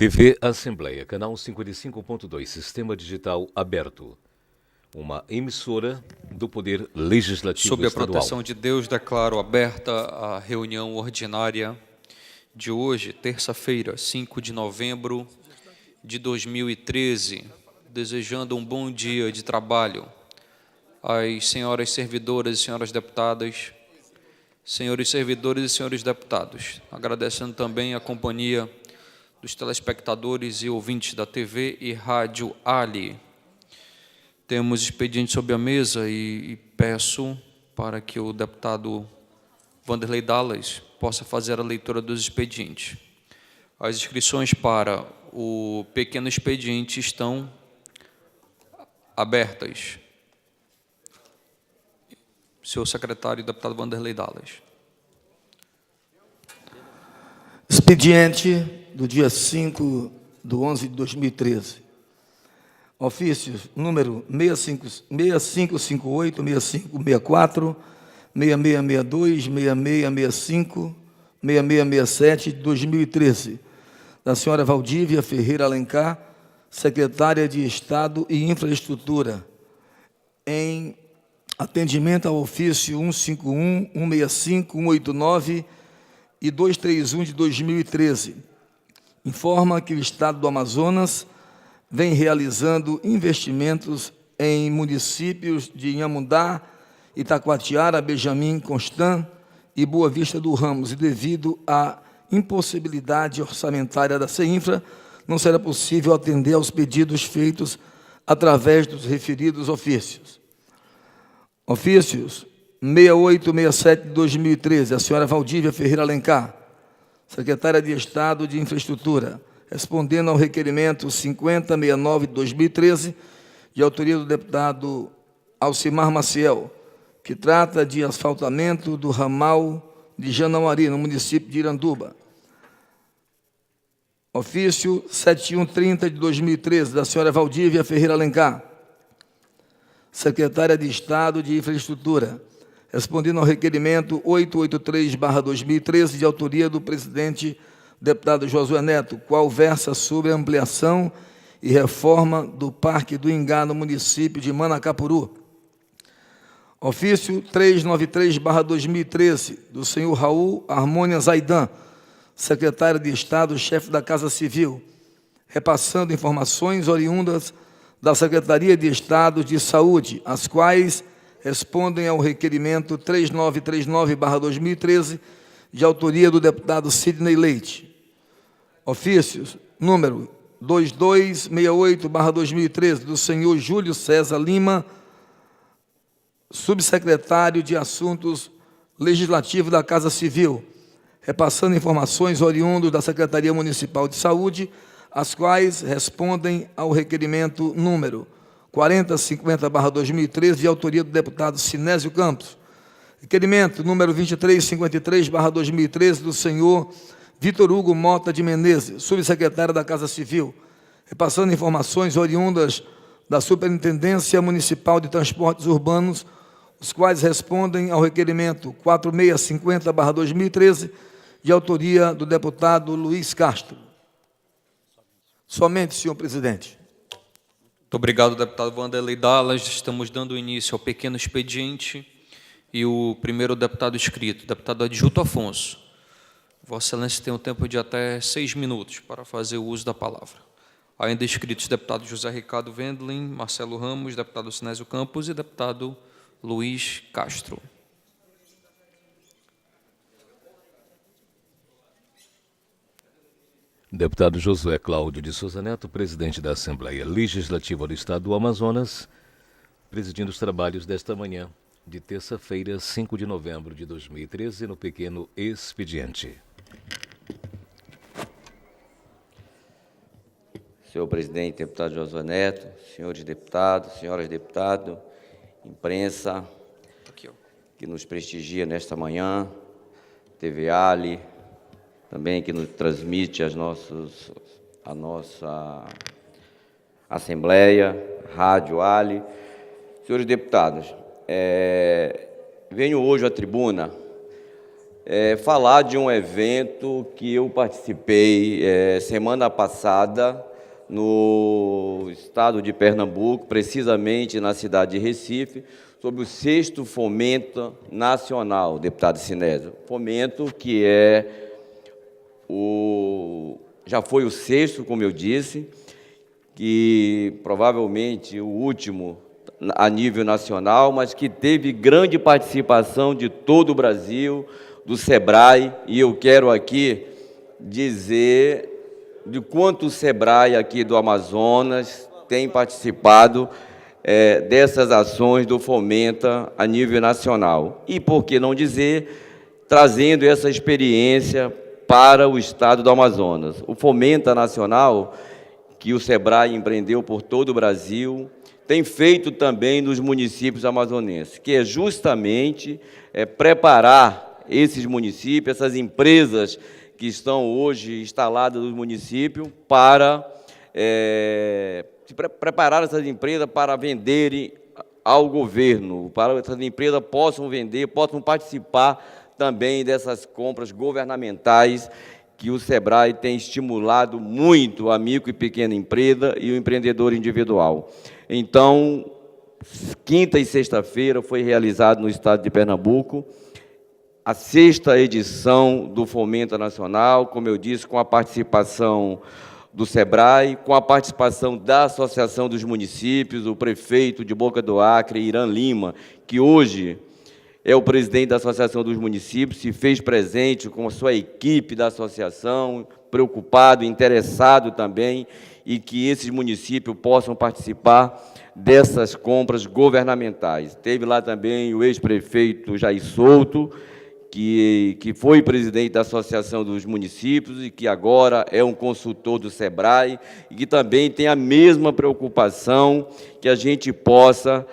TV Assembleia, canal 55.2, Sistema Digital Aberto. Uma emissora do Poder Legislativo Sob a Estadual. proteção de Deus, declaro aberta a reunião ordinária de hoje, terça-feira, 5 de novembro de 2013, desejando um bom dia de trabalho às senhoras servidoras e senhoras deputadas, senhores servidores e senhores deputados, agradecendo também a companhia dos telespectadores e ouvintes da TV e Rádio Ali. Temos expediente sobre a mesa e peço para que o deputado Wanderley Dallas possa fazer a leitura dos expedientes. As inscrições para o pequeno expediente estão abertas. Senhor secretário, deputado Wanderley Dallas. Expediente do dia 5 de 11 de 2013. Ofícios número 6558, 6564, 6662, 6665, 6667 de 2013, da senhora Valdívia Ferreira Alencar, secretária de Estado e Infraestrutura, em atendimento ao ofício 151, 165, 189 e 231 de 2013, informa que o Estado do Amazonas vem realizando investimentos em municípios de Inhamundá, Itacoatiara, Benjamin Constant e Boa Vista do Ramos, e devido à impossibilidade orçamentária da CEINFRA, não será possível atender aos pedidos feitos através dos referidos ofícios. Ofícios 6867 de 2013, a senhora Valdívia Ferreira Alencar, secretária de Estado de Infraestrutura, respondendo ao requerimento 5069 de 2013, de autoria do deputado Alcimar Maciel, que trata de asfaltamento do ramal de Janauari, no município de Iranduba. Ofício 7130 de 2013, da senhora Valdívia Ferreira Alencar, secretária de Estado de Infraestrutura, respondendo ao requerimento 883/2013, de autoria do presidente deputado Josué Neto, qual versa sobre a ampliação e reforma do Parque do Ingá, no município de Manacapuru. Ofício 393/2013, do senhor Raul Harmônia Zaidan, secretário de Estado, chefe da Casa Civil, repassando informações oriundas da Secretaria de Estado de Saúde, as quais respondem ao requerimento 3939/2013, de autoria do deputado Sidney Leite. Ofícios número 2268/2013, do senhor Júlio César Lima, subsecretário de Assuntos Legislativos da Casa Civil, repassando informações oriundas da Secretaria Municipal de Saúde, as quais respondem ao requerimento número 4050/2013, de autoria do deputado Sinésio Campos. Requerimento número 2353/2013, do senhor Vitor Hugo Mota de Menezes, subsecretário da Casa Civil, repassando informações oriundas da Superintendência Municipal de Transportes Urbanos, os quais respondem ao requerimento 4650/2013, de autoria do deputado Luiz Castro. Somente, senhor presidente. Muito obrigado, deputado Wanderley Dallas. Estamos dando início ao pequeno expediente e o primeiro deputado inscrito, deputado Adjunto Afonso. Vossa Excelência tem um tempo de até 6 minutos para fazer o uso da palavra. Ainda inscritos deputado José Ricardo Wendling, Marcelo Ramos, deputado Sinésio Campos e deputado Luiz Castro. Deputado Josué Cláudio de Souza Neto, presidente da Assembleia Legislativa do Estado do Amazonas, presidindo os trabalhos desta manhã de terça-feira, 5 de novembro de 2013, no pequeno expediente. Senhor presidente, deputado Josué Neto, senhores deputados, senhoras deputadas, imprensa, que nos prestigia nesta manhã, TV Ali, também que nos transmite a nossa Assembleia, Rádio Ali. Senhores deputados, venho hoje à tribuna falar de um evento que eu participei semana passada no estado de Pernambuco, precisamente na cidade de Recife, sobre o 6º Fomento Nacional, deputado Sinésio. Fomento que já foi o 6º, como eu disse, que provavelmente o último a nível nacional, mas que teve grande participação de todo o Brasil, do SEBRAE, e eu quero aqui dizer de quanto o SEBRAE aqui do Amazonas tem participado dessas ações do Fomenta a nível nacional. E, por que não dizer, trazendo essa experiência para o estado do Amazonas. O Fomenta Nacional, que o SEBRAE empreendeu por todo o Brasil, tem feito também nos municípios amazonenses, que é justamente preparar esses municípios, essas empresas que estão hoje instaladas no município, para preparar essas empresas para venderem ao governo, para que essas empresas possam vender, possam participar também dessas compras governamentais que o SEBRAE tem estimulado muito a micro e pequena empresa e o empreendedor individual. Então, quinta e sexta-feira foi realizado no estado de Pernambuco a 6ª edição do Fomenta Nacional, como eu disse, com a participação do SEBRAE, com a participação da Associação dos Municípios, o prefeito de Boca do Acre, Irã Lima, que hoje é o presidente da Associação dos Municípios, se fez presente com a sua equipe da associação, preocupado, interessado também, e que esses municípios possam participar dessas compras governamentais. Teve lá também o ex-prefeito Jair Souto, que foi presidente da Associação dos Municípios e que agora é um consultor do SEBRAE, e que também tem a mesma preocupação que a gente possa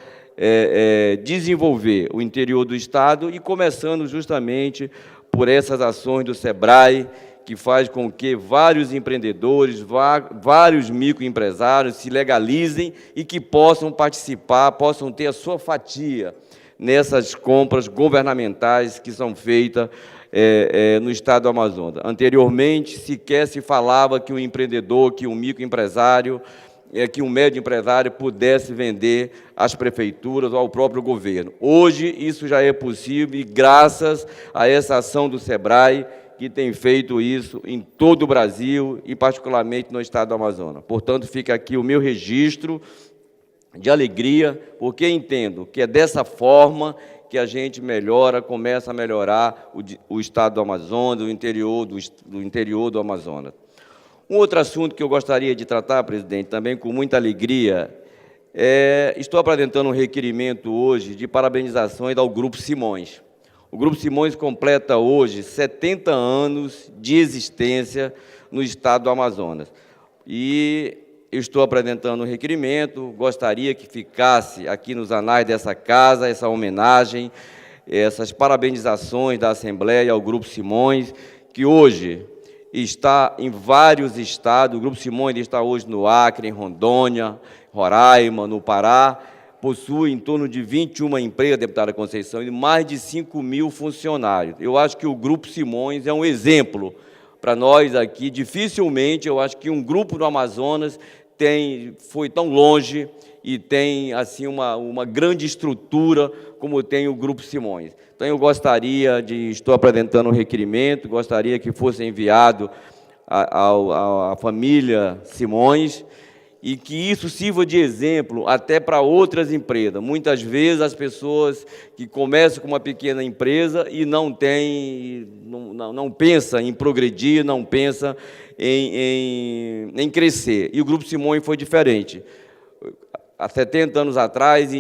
desenvolver o interior do estado, e começando justamente por essas ações do SEBRAE, que faz com que vários empreendedores, vários microempresários se legalizem e que possam participar, possam ter a sua fatia nessas compras governamentais que são feitas no estado do Amazonas. Anteriormente, sequer se falava que um empreendedor, que um microempresário, que um médio empresário pudesse vender às prefeituras ou ao próprio governo. Hoje, isso já é possível, e graças a essa ação do SEBRAE, que tem feito isso em todo o Brasil e particularmente no estado do Amazonas. Portanto, fica aqui o meu registro de alegria, porque entendo que é dessa forma que a gente começa a melhorar o estado do Amazonas, o interior do Amazonas. Um outro assunto que eu gostaria de tratar, presidente, também com muita alegria, estou apresentando um requerimento hoje de parabenizações ao Grupo Simões. O Grupo Simões completa hoje 70 anos de existência no estado do Amazonas. E eu estou apresentando um requerimento, gostaria que ficasse aqui nos anais dessa casa, essa homenagem, essas parabenizações da Assembleia ao Grupo Simões, que hoje está em vários estados. O Grupo Simões está hoje no Acre, em Rondônia, Roraima, no Pará, possui em torno de 21 empresas, deputada Conceição, e mais de 5.000 funcionários. Eu acho que o Grupo Simões é um exemplo para nós aqui. Dificilmente, eu acho que um grupo no Amazonas foi tão longe e tem assim uma grande estrutura como tem o Grupo Simões. Então, eu estou apresentando um requerimento, gostaria que fosse enviado à família Simões, e que isso sirva de exemplo até para outras empresas. Muitas vezes as pessoas que começam com uma pequena empresa e não pensam em progredir, não pensam em crescer. E o Grupo Simões foi diferente. Há 70 anos atrás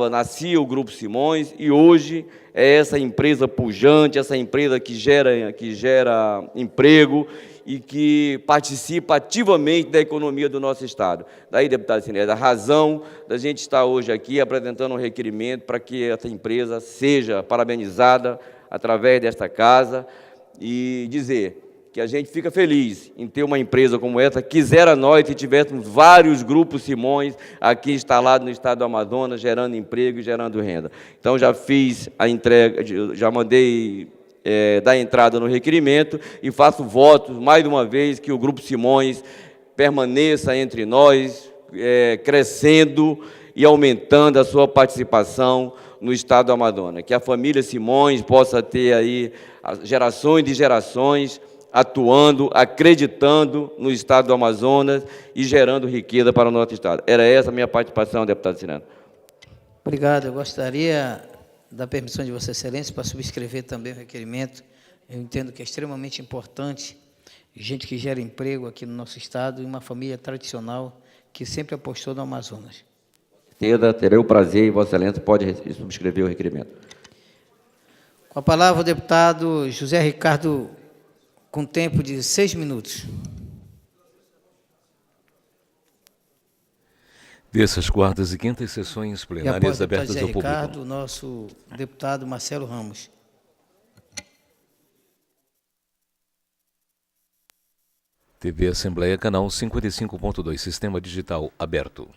nascia o Grupo Simões, e hoje é essa empresa pujante, essa empresa que gera emprego e que participa ativamente da economia do nosso estado. Daí, deputado Sinésio, a razão da gente estar hoje aqui apresentando um requerimento para que essa empresa seja parabenizada através desta casa, e dizer que a gente fica feliz em ter uma empresa como essa. Quisera nós se tivéssemos vários grupos Simões aqui instalados no estado do Amazonas, gerando emprego e gerando renda. Então, já fiz a entrega, já mandei da entrada no requerimento e faço votos, mais uma vez, que o Grupo Simões permaneça entre nós, crescendo e aumentando a sua participação no Estado do Amazonas. Que a família Simões possa ter aí gerações de gerações atuando, acreditando no Estado do Amazonas e gerando riqueza para o nosso Estado. Era essa a minha participação, deputado Cirano. Obrigado. Eu gostaria da permissão de Vossa Excelência para subscrever também o requerimento. Eu entendo que é extremamente importante, gente que gera emprego aqui no nosso Estado e uma família tradicional que sempre apostou no Amazonas. Terei o prazer e Vossa Excelência pode subscrever o requerimento. Com a palavra o deputado José Ricardo, com tempo de 6 minutos. Dessas quartas e quintas sessões plenárias abertas ao público. Ricardo, nosso deputado Marcelo Ramos. TV Assembleia, canal 55.2, Sistema Digital aberto.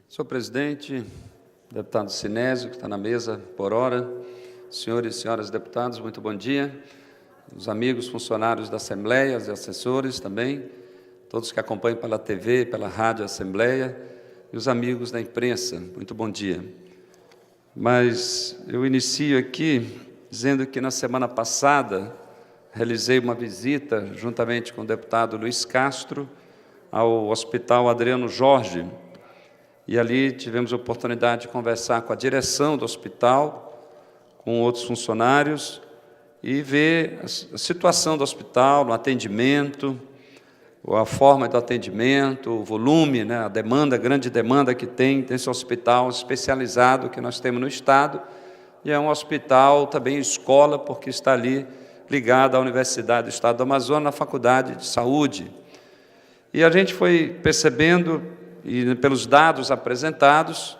Senhor presidente, deputado Sinésio, que está na mesa por hora, senhores e senhoras deputados, muito bom dia. Os amigos funcionários da Assembleia, os assessores também, todos que acompanham pela TV, pela Rádio Assembleia, e os amigos da imprensa, muito bom dia. Mas eu inicio aqui dizendo que na semana passada realizei uma visita, juntamente com o deputado Luiz Castro, ao Hospital Adriano Jorge, e ali tivemos a oportunidade de conversar com a direção do hospital, com outros funcionários, e ver a situação do hospital, no atendimento, a forma do atendimento, o volume, né, a demanda, a grande demanda que tem desse hospital especializado que nós temos no Estado, e é um hospital também escola, porque está ali ligado à Universidade do Estado do Amazonas, na Faculdade de Saúde. E a gente foi percebendo, e pelos dados apresentados,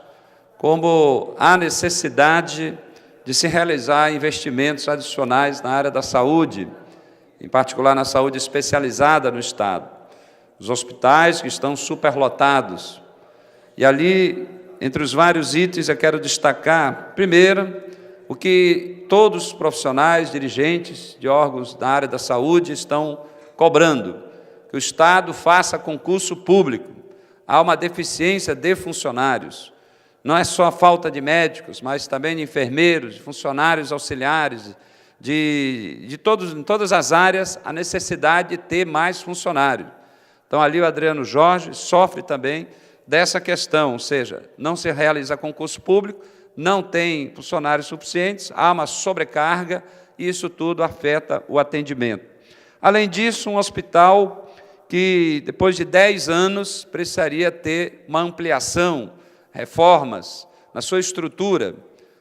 como há necessidade de se realizar investimentos adicionais na área da saúde, em particular na saúde especializada no Estado. Os hospitais que estão superlotados. E ali, entre os vários itens, eu quero destacar, primeiro, o que todos os profissionais, dirigentes de órgãos da área da saúde estão cobrando, que o Estado faça concurso público. Há uma deficiência de funcionários. Não é só a falta de médicos, mas também de enfermeiros, de funcionários auxiliares, em todas as áreas, a necessidade de ter mais funcionários. Então, ali o Adriano Jorge sofre também dessa questão, ou seja, não se realiza concurso público, não tem funcionários suficientes, há uma sobrecarga, e isso tudo afeta o atendimento. Além disso, um hospital que, depois de 10 anos, precisaria ter uma ampliação, reformas na sua estrutura.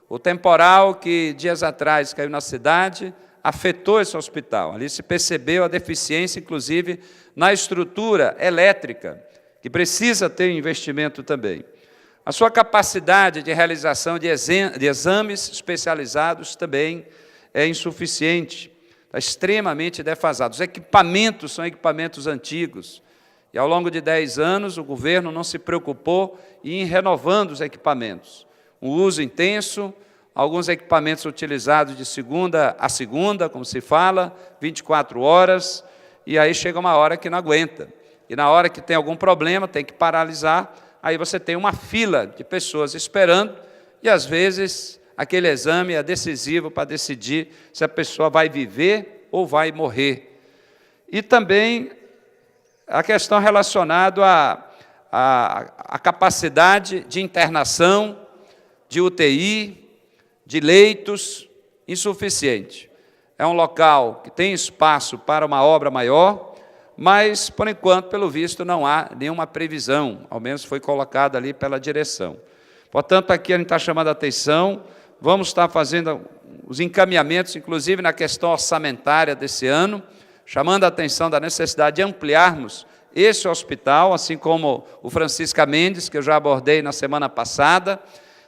O temporal que, dias atrás, caiu na cidade, afetou esse hospital. Ali se percebeu a deficiência, inclusive, na estrutura elétrica, que precisa ter investimento também. A sua capacidade de realização de exames especializados também é insuficiente. Está extremamente defasado. Os equipamentos são equipamentos antigos. E, ao longo de 10 anos, o governo não se preocupou em renovando os equipamentos. Um uso intenso, alguns equipamentos utilizados de segunda a segunda, como se fala, 24 horas, e aí chega uma hora que não aguenta. E, na hora que tem algum problema, tem que paralisar, aí você tem uma fila de pessoas esperando, e, às vezes, aquele exame é decisivo para decidir se a pessoa vai viver ou vai morrer. E também a questão relacionada à capacidade de internação, de UTI, de leitos, insuficiente. É um local que tem espaço para uma obra maior, mas, por enquanto, pelo visto, não há nenhuma previsão, ao menos foi colocada ali pela direção. Portanto, aqui a gente está chamando a atenção. Vamos estar fazendo os encaminhamentos, inclusive na questão orçamentária desse ano, chamando a atenção da necessidade de ampliarmos esse hospital, assim como o Francisca Mendes, que eu já abordei na semana passada,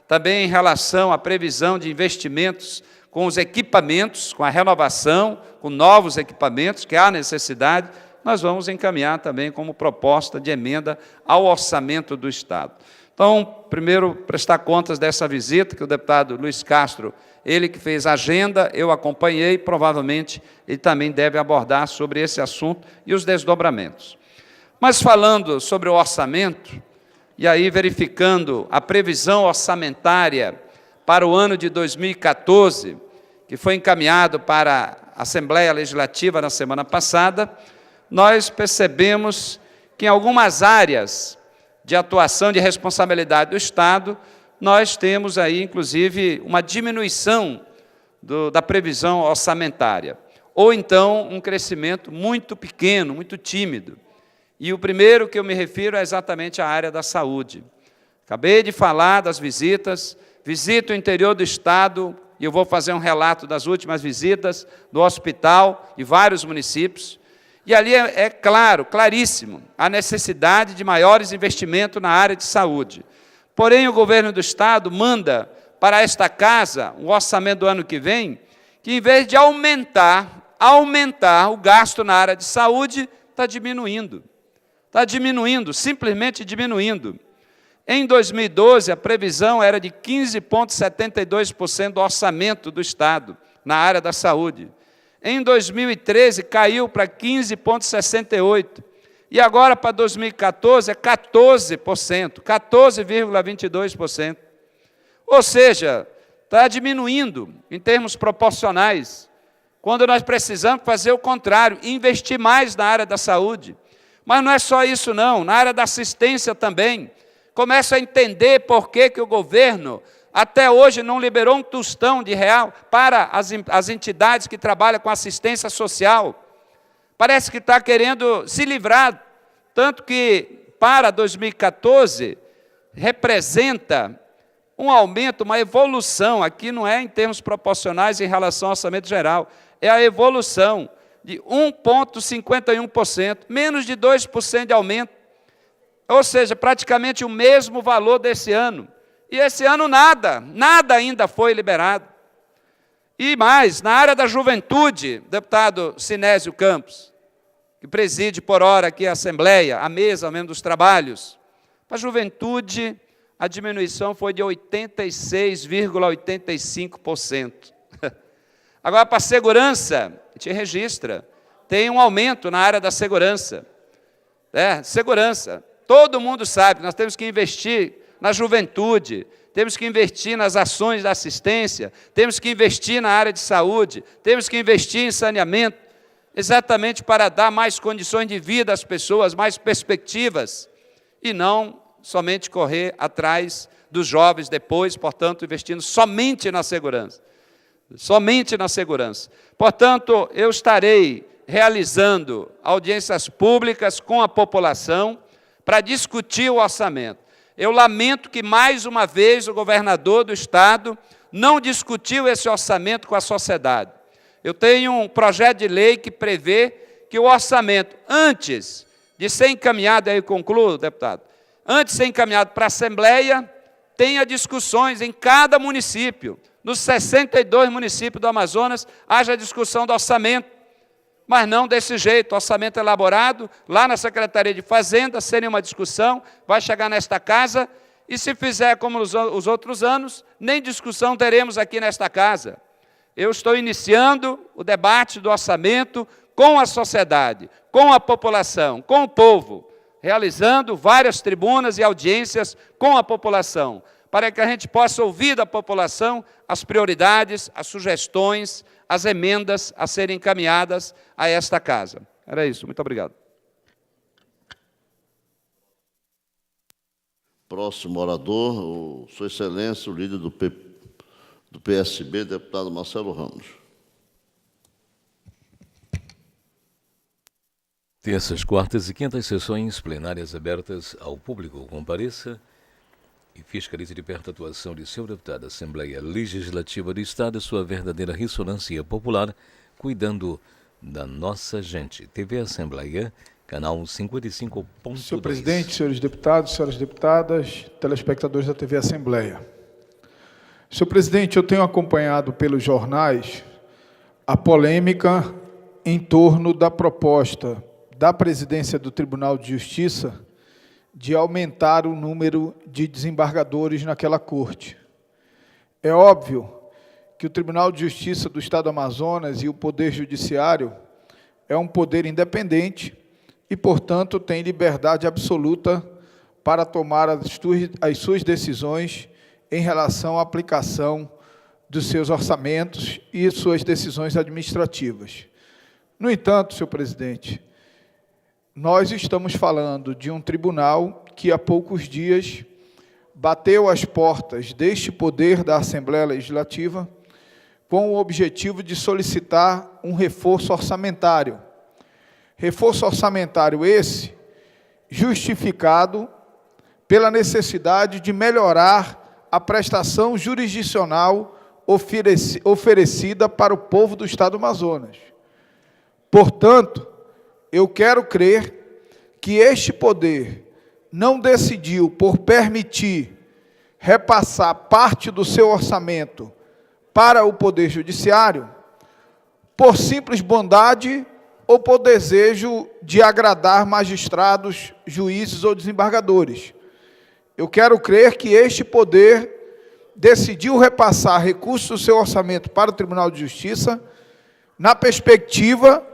também em relação à previsão de investimentos com os equipamentos, com a renovação, com novos equipamentos, que há necessidade, nós vamos encaminhar também como proposta de emenda ao orçamento do Estado. Então, primeiro, prestar contas dessa visita, que o deputado Luiz Castro, ele que fez a agenda, eu acompanhei, provavelmente ele também deve abordar sobre esse assunto e os desdobramentos. Mas falando sobre o orçamento, e aí verificando a previsão orçamentária para o ano de 2014, que foi encaminhado para a Assembleia Legislativa na semana passada, nós percebemos que em algumas áreas de atuação de responsabilidade do Estado, nós temos aí, inclusive, uma diminuição da previsão orçamentária, ou então um crescimento muito pequeno, muito tímido. E o primeiro que eu me refiro é exatamente à área da saúde. Acabei de falar das visitas, visito o interior do Estado, e eu vou fazer um relato das últimas visitas do hospital de vários municípios, e ali é claro, claríssimo, a necessidade de maiores investimentos na área de saúde. Porém, o governo do Estado manda para esta casa, o orçamento do ano que vem, que em vez de aumentar o gasto na área de saúde, está diminuindo. Está diminuindo, simplesmente diminuindo. Em 2012, a previsão era de 15,72% do orçamento do Estado na área da saúde. Em 2013, caiu para 15,68%. E agora, para 2014, é 14%, 14,22%. Ou seja, está diminuindo em termos proporcionais, quando nós precisamos fazer o contrário, investir mais na área da saúde. Mas não é só isso, não. Na área da assistência também. Começa a entender por que o governo até hoje não liberou um tostão de real para as entidades que trabalham com assistência social. Parece que está querendo se livrar, tanto que para 2014 representa um aumento, uma evolução, aqui não é em termos proporcionais em relação ao orçamento geral, é a evolução de 1,51%, menos de 2% de aumento, ou seja, praticamente o mesmo valor desse ano. E esse ano nada ainda foi liberado. E mais, na área da juventude, deputado Sinésio Campos, que preside por hora aqui a Assembleia, a mesa mesmo dos trabalhos, para a juventude a diminuição foi de 86,85%. Agora, para a segurança, a gente registra, tem um aumento na área da segurança. Segurança. Todo mundo sabe que nós temos que investir na juventude, temos que investir nas ações da assistência, temos que investir na área de saúde, temos que investir em saneamento, exatamente para dar mais condições de vida às pessoas, mais perspectivas, e não somente correr atrás dos jovens depois, portanto, investindo somente na segurança. Somente na segurança. Portanto, eu estarei realizando audiências públicas com a população para discutir o orçamento. Eu lamento que, mais uma vez, o governador do Estado não discutiu esse orçamento com a sociedade. Eu tenho um projeto de lei que prevê que o orçamento, antes de ser encaminhado, aí eu concluo, deputado, antes de ser encaminhado para a Assembleia, tenha discussões em cada município. Nos 62 municípios do Amazonas, haja discussão do orçamento, mas não desse jeito, orçamento elaborado, lá na Secretaria de Fazenda, seria uma discussão, vai chegar nesta casa, e se fizer como os outros anos, nem discussão teremos aqui nesta casa. Eu estou iniciando o debate do orçamento com a sociedade, com a população, com o povo, realizando várias tribunas e audiências com a população, para que a gente possa ouvir da população as prioridades, as sugestões, as emendas a serem encaminhadas a esta casa. Era isso, muito obrigado. Próximo orador, Sua Excelência, o líder do PSB, deputado Marcelo Ramos. Terças, quartas e quintas sessões plenárias abertas ao público. Compareça e fiscalize de perto a atuação de seu deputado da Assembleia Legislativa do Estado, sua verdadeira ressonância popular, cuidando da nossa gente. TV Assembleia, canal 55.2. Senhor presidente, senhores deputados, senhoras deputadas, telespectadores da TV Assembleia. Senhor presidente, eu tenho acompanhado pelos jornais a polêmica em torno da proposta da presidência do Tribunal de Justiça de aumentar o número de desembargadores naquela corte. É óbvio que o Tribunal de Justiça do Estado do Amazonas e o Poder Judiciário é um poder independente e, portanto, tem liberdade absoluta para tomar as suas decisões em relação à aplicação dos seus orçamentos e suas decisões administrativas. No entanto, senhor presidente, nós estamos falando de um tribunal que há poucos dias bateu as portas deste poder da Assembleia Legislativa com o objetivo de solicitar um reforço orçamentário. Reforço orçamentário esse justificado pela necessidade de melhorar a prestação jurisdicional oferecida para o povo do Estado do Amazonas. Portanto, eu quero crer que este poder não decidiu por permitir repassar parte do seu orçamento para o Poder Judiciário por simples bondade ou por desejo de agradar magistrados, juízes ou desembargadores. Eu quero crer que este poder decidiu repassar recursos do seu orçamento para o Tribunal de Justiça na perspectiva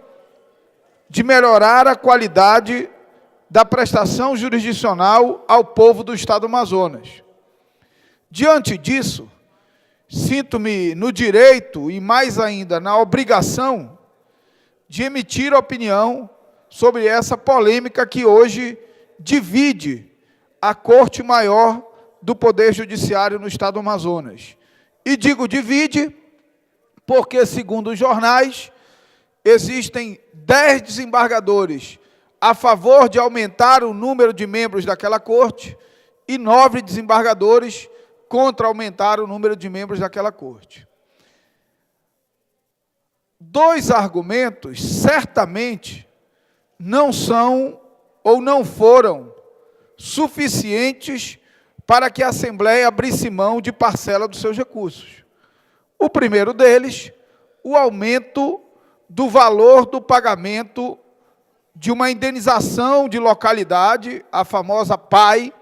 de melhorar a qualidade da prestação jurisdicional ao povo do Estado do Amazonas. Diante disso, sinto-me no direito e mais ainda na obrigação de emitir opinião sobre essa polêmica que hoje divide a Corte Maior do Poder Judiciário no Estado do Amazonas. E digo divide porque, segundo os jornais, existem 10 desembargadores a favor de aumentar o número de membros daquela corte e 9 desembargadores contra aumentar o número de membros daquela corte. 2 argumentos certamente não são ou não foram suficientes para que a Assembleia abrisse mão de parcela dos seus recursos. O primeiro deles, o aumento do valor do pagamento de uma indenização de localidade, a famosa PAI,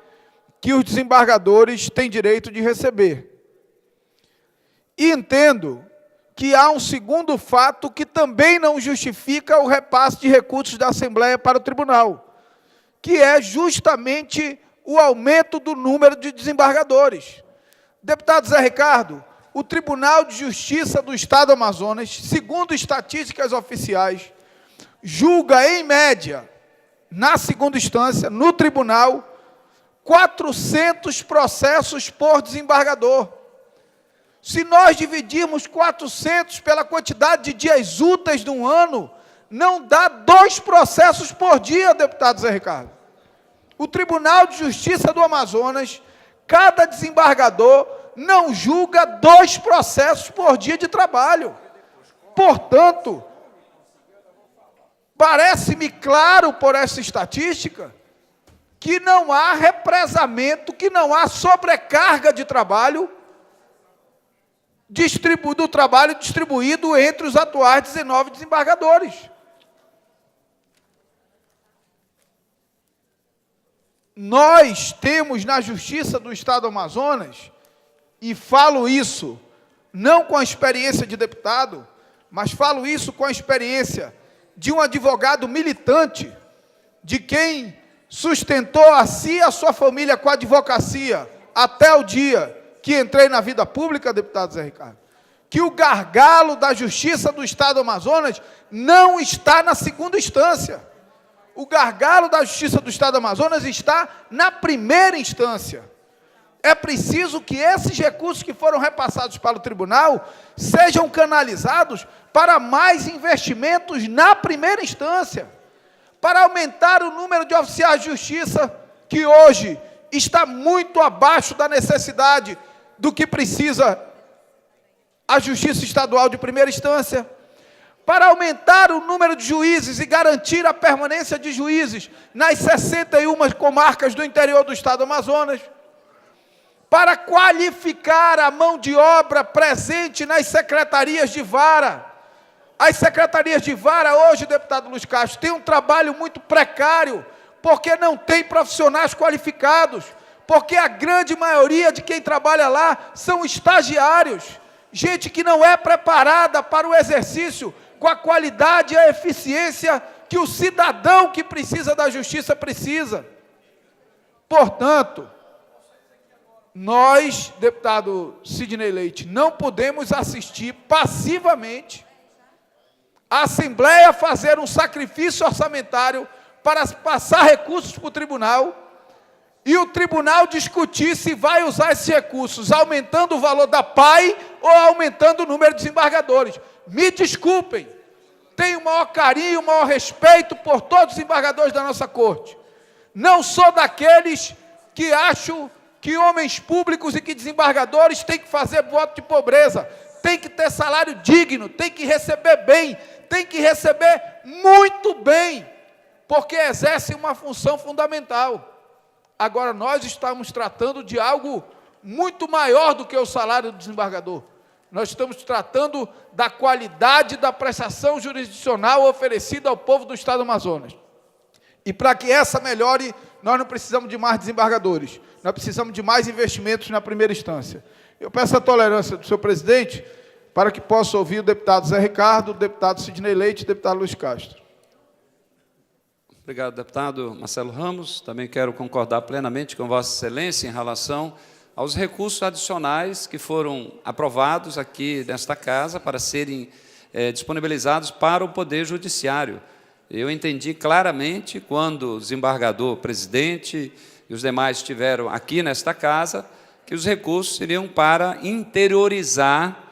que os desembargadores têm direito de receber. E entendo que há um segundo fato que também não justifica o repasse de recursos da Assembleia para o Tribunal, que é justamente o aumento do número de desembargadores. Deputado Zé Ricardo, o Tribunal de Justiça do Estado do Amazonas, segundo estatísticas oficiais, julga, em média, na segunda instância, no tribunal, 400 processos por desembargador. Se nós dividirmos 400 pela quantidade de dias úteis de um ano, não dá 2 processos por dia, deputado Zé Ricardo. O Tribunal de Justiça do Amazonas, cada desembargador não julga 2 processos por dia de trabalho. Portanto, parece-me claro por essa estatística que não há represamento, que não há sobrecarga de trabalho do trabalho distribuído entre os atuais 19 desembargadores. Nós temos na Justiça do Estado do Amazonas, e falo isso não com a experiência de deputado, mas falo isso com a experiência de um advogado militante, de quem sustentou a si e a sua família com a advocacia até o dia que entrei na vida pública, deputado Zé Ricardo, que o gargalo da Justiça do Estado do Amazonas não está na segunda instância. O gargalo da Justiça do Estado do Amazonas está na primeira instância. É preciso que esses recursos que foram repassados para o tribunal sejam canalizados para mais investimentos na primeira instância, para aumentar o número de oficiais de justiça, que hoje está muito abaixo da necessidade do que precisa a Justiça Estadual de primeira instância, para aumentar o número de juízes e garantir a permanência de juízes nas 61 comarcas do interior do Estado do Amazonas, para qualificar a mão de obra presente nas secretarias de vara, As secretarias de vara hoje, deputado Luiz Castro, têm um trabalho muito precário, porque não tem profissionais qualificados, porque a grande maioria de quem trabalha lá são estagiários, gente que não é preparada para o exercício com a qualidade e a eficiência que o cidadão que precisa da justiça precisa. Portanto, nós, deputado Sidney Leite, não podemos assistir passivamente a Assembleia fazer um sacrifício orçamentário para passar recursos para o tribunal e o tribunal discutir se vai usar esses recursos aumentando o valor da PAI ou aumentando o número de desembargadores. Me desculpem, tenho o maior carinho, o maior respeito por todos os desembargadores da nossa corte. Não sou daqueles que acham que homens públicos e que desembargadores têm que fazer voto de pobreza, têm que ter salário digno, têm que receber bem, têm que receber muito bem, porque exercem uma função fundamental. Agora, nós estamos tratando de algo muito maior do que o salário do desembargador. Nós estamos tratando da qualidade da prestação jurisdicional oferecida ao povo do Estado do Amazonas. E para que essa melhore, nós não precisamos de mais desembargadores, nós precisamos de mais investimentos na primeira instância. Eu peço a tolerância do senhor presidente para que possa ouvir o deputado Zé Ricardo, o deputado Sidney Leite e o deputado Luiz Castro. Obrigado, deputado Marcelo Ramos. Também quero concordar plenamente com Vossa Excelência em relação aos recursos adicionais que foram aprovados aqui nesta casa para serem disponibilizados para o Poder Judiciário. Eu entendi claramente, quando o desembargador, presidente e os demais estiveram aqui nesta casa, que os recursos seriam para interiorizar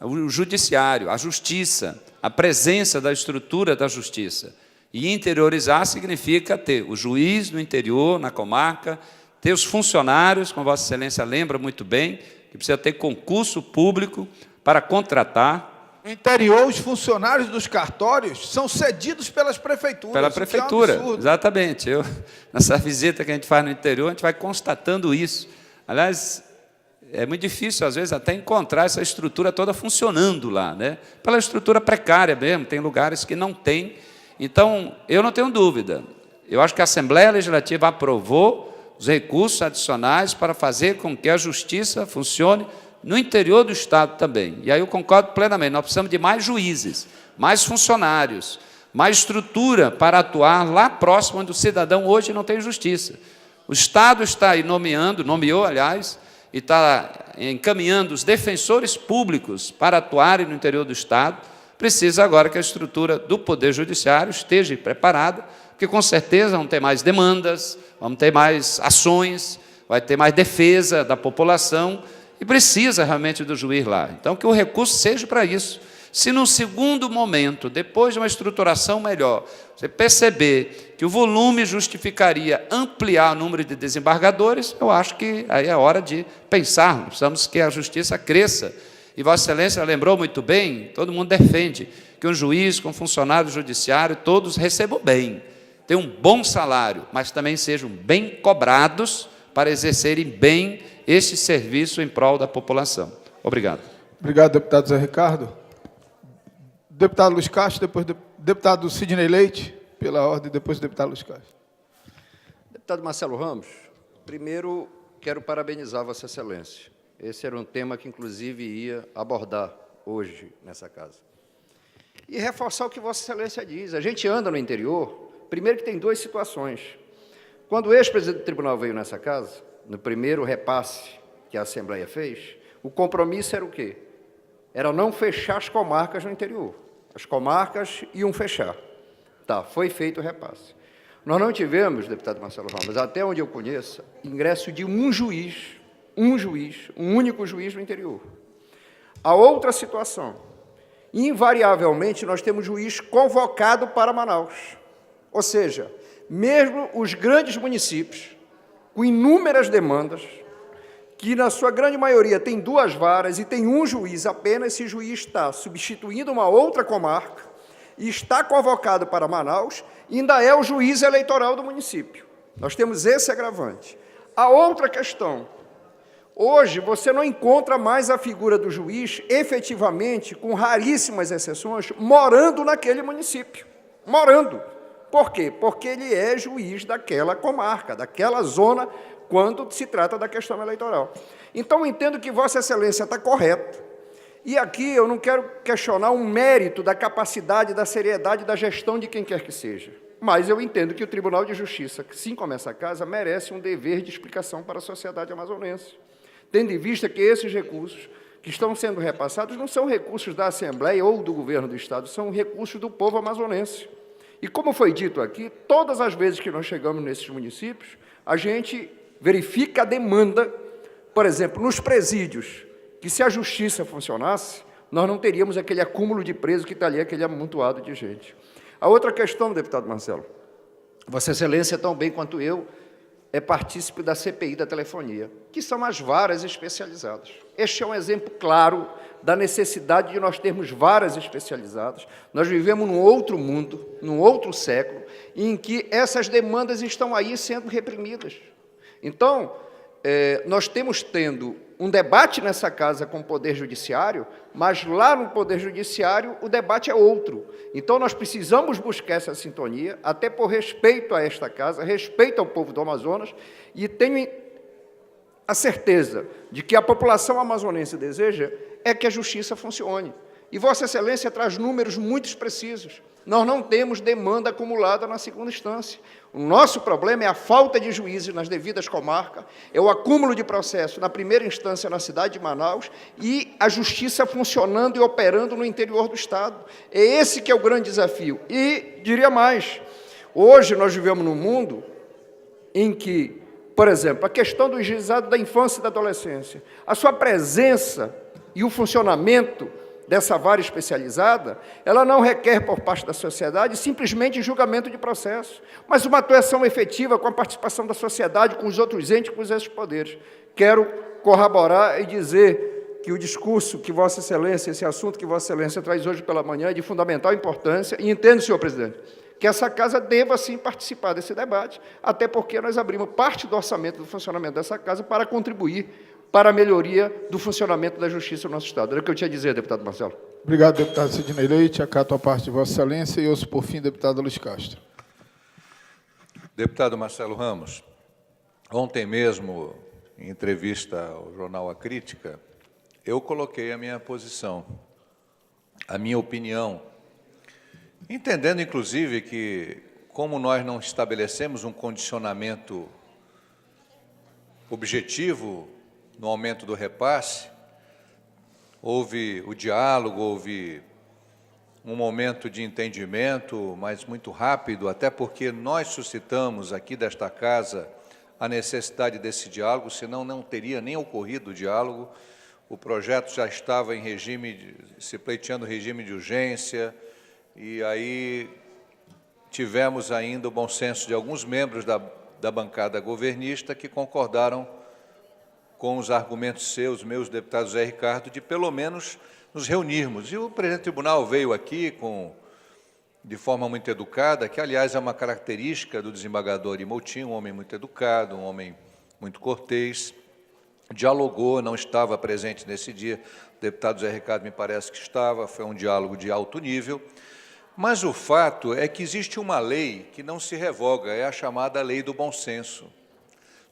o judiciário, a justiça, a presença da estrutura da justiça. E interiorizar significa ter o juiz no interior, na comarca, ter os funcionários, como Vossa Excelência lembra muito bem, que precisa ter concurso público para contratar. No interior, os funcionários dos cartórios são cedidos pelas prefeituras. Pela prefeitura, exatamente. Nessa visita que a gente faz no interior, a gente vai constatando isso. Aliás, é muito difícil, às vezes, até encontrar essa estrutura toda funcionando lá, né? Pela estrutura precária mesmo, tem lugares que não tem. Então, eu não tenho dúvida. Eu acho que a Assembleia Legislativa aprovou os recursos adicionais para fazer com que a justiça funcione no interior do Estado também. E aí eu concordo plenamente, nós precisamos de mais juízes, mais funcionários, mais estrutura para atuar lá próximo onde o cidadão hoje não tem justiça. O Estado está aí nomeou, aliás, e está encaminhando os defensores públicos para atuarem no interior do Estado. Precisa agora que a estrutura do Poder Judiciário esteja preparada, porque com certeza vamos ter mais demandas, vamos ter mais ações, vai ter mais defesa da população, e precisa realmente do juiz lá. Então, que o recurso seja para isso. Se num segundo momento, depois de uma estruturação melhor, você perceber que o volume justificaria ampliar o número de desembargadores, eu acho que aí é hora de pensar, precisamos que a justiça cresça. E Vossa Excelência lembrou muito bem, todo mundo defende que um juiz, com funcionário judiciário, todos recebam bem, tenham um bom salário, mas também sejam bem cobrados para exercerem bem este serviço em prol da população. Obrigado. Obrigado, deputado Zé Ricardo. Deputado Luiz Castro, depois deputado Sidney Leite, pela ordem, depois do deputado Luiz Castro. Deputado Marcelo Ramos, primeiro quero parabenizar Vossa Excelência. Esse era um tema que, inclusive, ia abordar hoje nessa casa. E reforçar o que Vossa Excelência diz. A gente anda no interior, primeiro que tem duas situações. Quando o ex-presidente do tribunal veio nessa casa, no primeiro repasse que a Assembleia fez, o compromisso era o quê? Era não fechar as comarcas no interior. As comarcas iam fechar. Tá, foi feito o repasse. Nós não tivemos, deputado Marcelo Ramos, até onde eu conheço, ingresso de um único juiz no interior. A outra situação, invariavelmente, nós temos juiz convocado para Manaus. Ou seja, mesmo os grandes municípios, com inúmeras demandas, que na sua grande maioria tem 2 varas e tem um juiz apenas, esse juiz está substituindo uma outra comarca e está convocado para Manaus, ainda é o juiz eleitoral do município. Nós temos esse agravante. A outra questão, Hoje, você não encontra mais a figura do juiz, efetivamente, com raríssimas exceções, morando naquele município. Morando. Por quê? Porque ele é juiz daquela comarca, daquela zona, quando se trata da questão eleitoral. Então, eu entendo que Vossa Excelência está correto. E aqui eu não quero questionar um mérito da capacidade, da seriedade da gestão de quem quer que seja. Mas eu entendo que o Tribunal de Justiça, assim como essa casa, merece um dever de explicação para a sociedade amazonense. Tendo em vista que esses recursos que estão sendo repassados não são recursos da Assembleia ou do Governo do Estado, são recursos do povo amazonense. E como foi dito aqui, todas as vezes que nós chegamos nesses municípios, a gente verifica a demanda, por exemplo, nos presídios, que se a justiça funcionasse, nós não teríamos aquele acúmulo de presos que está ali, aquele amontoado de gente. A outra questão, deputado Marcelo, Vossa Excelência, tão bem quanto eu, é partícipe da CPI da telefonia, que são as varas especializadas. Este é um exemplo claro da necessidade de nós termos varas especializadas. Nós vivemos num outro mundo, num outro século, em que essas demandas estão aí sendo reprimidas. Então, nós temos tendo um debate nessa casa com o Poder Judiciário, mas lá no Poder Judiciário o debate é outro. Então, nós precisamos buscar essa sintonia, até por respeito a esta casa, respeito ao povo do Amazonas, e tenho a certeza de que a população amazonense deseja é que a justiça funcione. E Vossa Excelência traz números muito expressivos. Nós não temos demanda acumulada na segunda instância. O nosso problema é a falta de juízes nas devidas comarcas, é o acúmulo de processo na primeira instância na cidade de Manaus e a justiça funcionando e operando no interior do Estado. É esse que é o grande desafio. E, diria mais, hoje nós vivemos num mundo em que, por exemplo, a questão do juizado da infância e da adolescência, a sua presença e o funcionamento dessa vara especializada, ela não requer por parte da sociedade simplesmente julgamento de processo, mas uma atuação efetiva com a participação da sociedade, com os outros entes, com os outros poderes. Quero corroborar e dizer que o discurso que Vossa Excelência, esse assunto que Vossa Excelência traz hoje pela manhã é de fundamental importância, e entendo, senhor presidente, que essa casa deva, sim, participar desse debate, até porque nós abrimos parte do orçamento do funcionamento dessa casa para contribuir para a melhoria do funcionamento da justiça no nosso Estado. Era o que eu tinha a dizer, deputado Marcelo. Obrigado, deputado Sidney Leite. Acato a parte de Vossa Excelência e ouço, por fim, deputado Luiz Castro. Deputado Marcelo Ramos, ontem mesmo, em entrevista ao jornal A Crítica, eu coloquei a minha posição, a minha opinião, entendendo, inclusive, que, como nós não estabelecemos um condicionamento objetivo no aumento do repasse, houve o diálogo, houve um momento de entendimento, mas muito rápido, até porque nós suscitamos aqui desta casa a necessidade desse diálogo, senão não teria nem ocorrido o diálogo. O projeto já estava em regime, se pleiteando regime de urgência, e aí tivemos ainda o bom senso de alguns membros da bancada governista que concordaram com os argumentos seus, meus deputados Zé Ricardo, de pelo menos nos reunirmos. E o presidente do tribunal veio aqui de forma muito educada, que, aliás, é uma característica do desembargador Imoutinho, um homem muito educado, um homem muito cortês, dialogou, não estava presente nesse dia, o deputado Zé Ricardo me parece que estava, foi um diálogo de alto nível, mas o fato é que existe uma lei que não se revoga, é a chamada lei do bom senso.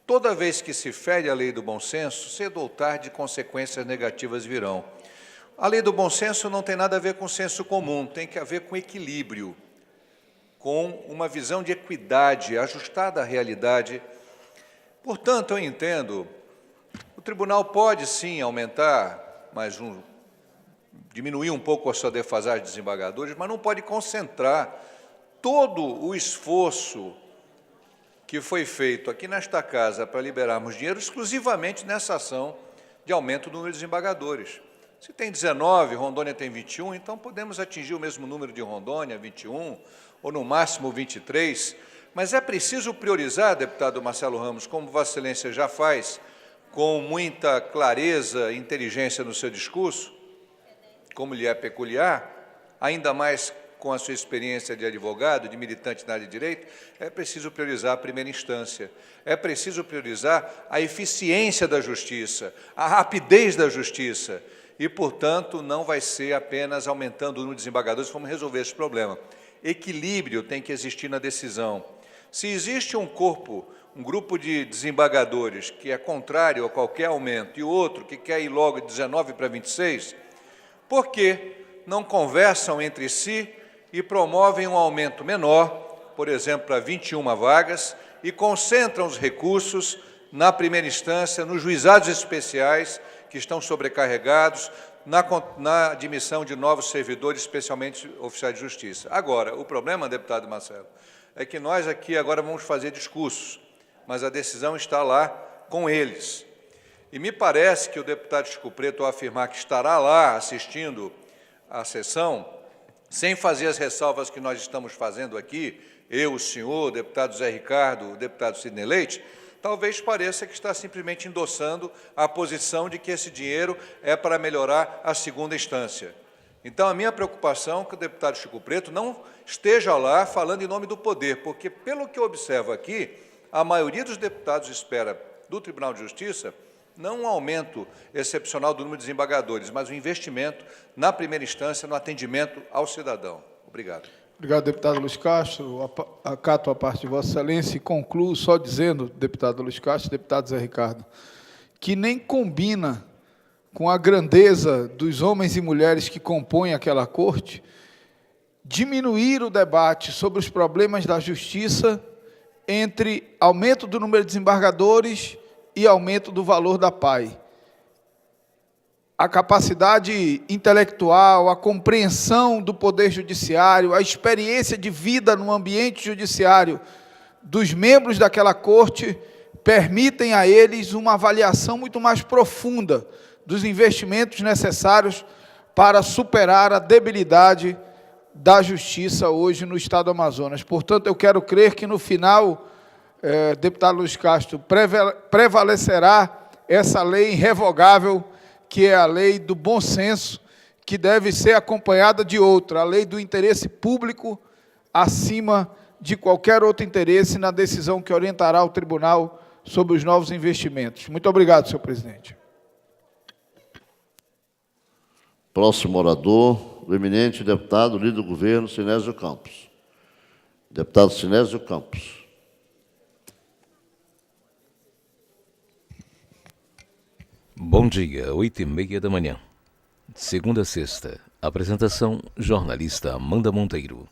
Toda vez que se fere a lei do bom senso, cedo ou tarde consequências negativas virão. A lei do bom senso não tem nada a ver com senso comum, tem que ver com equilíbrio, com uma visão de equidade ajustada à realidade. Portanto, eu entendo, o tribunal pode sim aumentar, diminuir um pouco a sua defasagem de desembargadores, mas não pode concentrar todo o esforço que foi feito aqui nesta casa para liberarmos dinheiro exclusivamente nessa ação de aumento do número de desembargadores. Se tem 19, Rondônia tem 21, então podemos atingir o mesmo número de Rondônia, 21, ou no máximo 23, mas é preciso priorizar, deputado Marcelo Ramos, como Vossa Excelência já faz, com muita clareza e inteligência no seu discurso, como lhe é peculiar, ainda mais com a sua experiência de advogado, de militante na área de direito, é preciso priorizar a primeira instância, é preciso priorizar a eficiência da justiça, a rapidez da justiça, e, portanto, não vai ser apenas aumentando o número de desembargadores que vamos resolver esse problema. Equilíbrio tem que existir na decisão. Se existe um grupo de desembargadores que é contrário a qualquer aumento e outro que quer ir logo de 19 para 26, por que não conversam entre si e promovem um aumento menor, por exemplo, para 21 vagas, e concentram os recursos na primeira instância, nos juizados especiais, que estão sobrecarregados, na admissão de novos servidores, especialmente oficiais de justiça. Agora, o problema, deputado Marcelo, é que nós aqui agora vamos fazer discursos, mas a decisão está lá com eles. E me parece que o deputado Chico Preto, ao afirmar que estará lá assistindo à sessão, sem fazer as ressalvas que nós estamos fazendo aqui, eu, o senhor, o deputado Zé Ricardo, o deputado Sidney Leite, talvez pareça que está simplesmente endossando a posição de que esse dinheiro é para melhorar a segunda instância. Então, a minha preocupação é que o deputado Chico Preto não esteja lá falando em nome do poder, porque, pelo que eu observo aqui, a maioria dos deputados espera do Tribunal de Justiça não um aumento excepcional do número de desembargadores, mas um investimento na primeira instância, no atendimento ao cidadão. Obrigado. Obrigado, deputado Luiz Castro. Acato a parte de Vossa Excelência e concluo só dizendo, deputado Luiz Castro e deputado Zé Ricardo, que nem combina com a grandeza dos homens e mulheres que compõem aquela corte, diminuir o debate sobre os problemas da justiça entre aumento do número de desembargadores e aumento do valor da PAI. A capacidade intelectual, a compreensão do poder judiciário, a experiência de vida no ambiente judiciário dos membros daquela corte permitem a eles uma avaliação muito mais profunda dos investimentos necessários para superar a debilidade da justiça hoje no Estado do Amazonas. Portanto, eu quero crer que, no final, deputado Luiz Castro, prevalecerá essa lei irrevogável, que é a lei do bom senso, que deve ser acompanhada de outra, a lei do interesse público acima de qualquer outro interesse na decisão que orientará o tribunal sobre os novos investimentos. Muito obrigado, senhor presidente. Próximo orador, o eminente deputado, líder do governo, Sinésio Campos. Deputado Sinésio Campos. Bom dia, 8h30 da manhã. Segunda a sexta. Apresentação, jornalista Amanda Monteiro.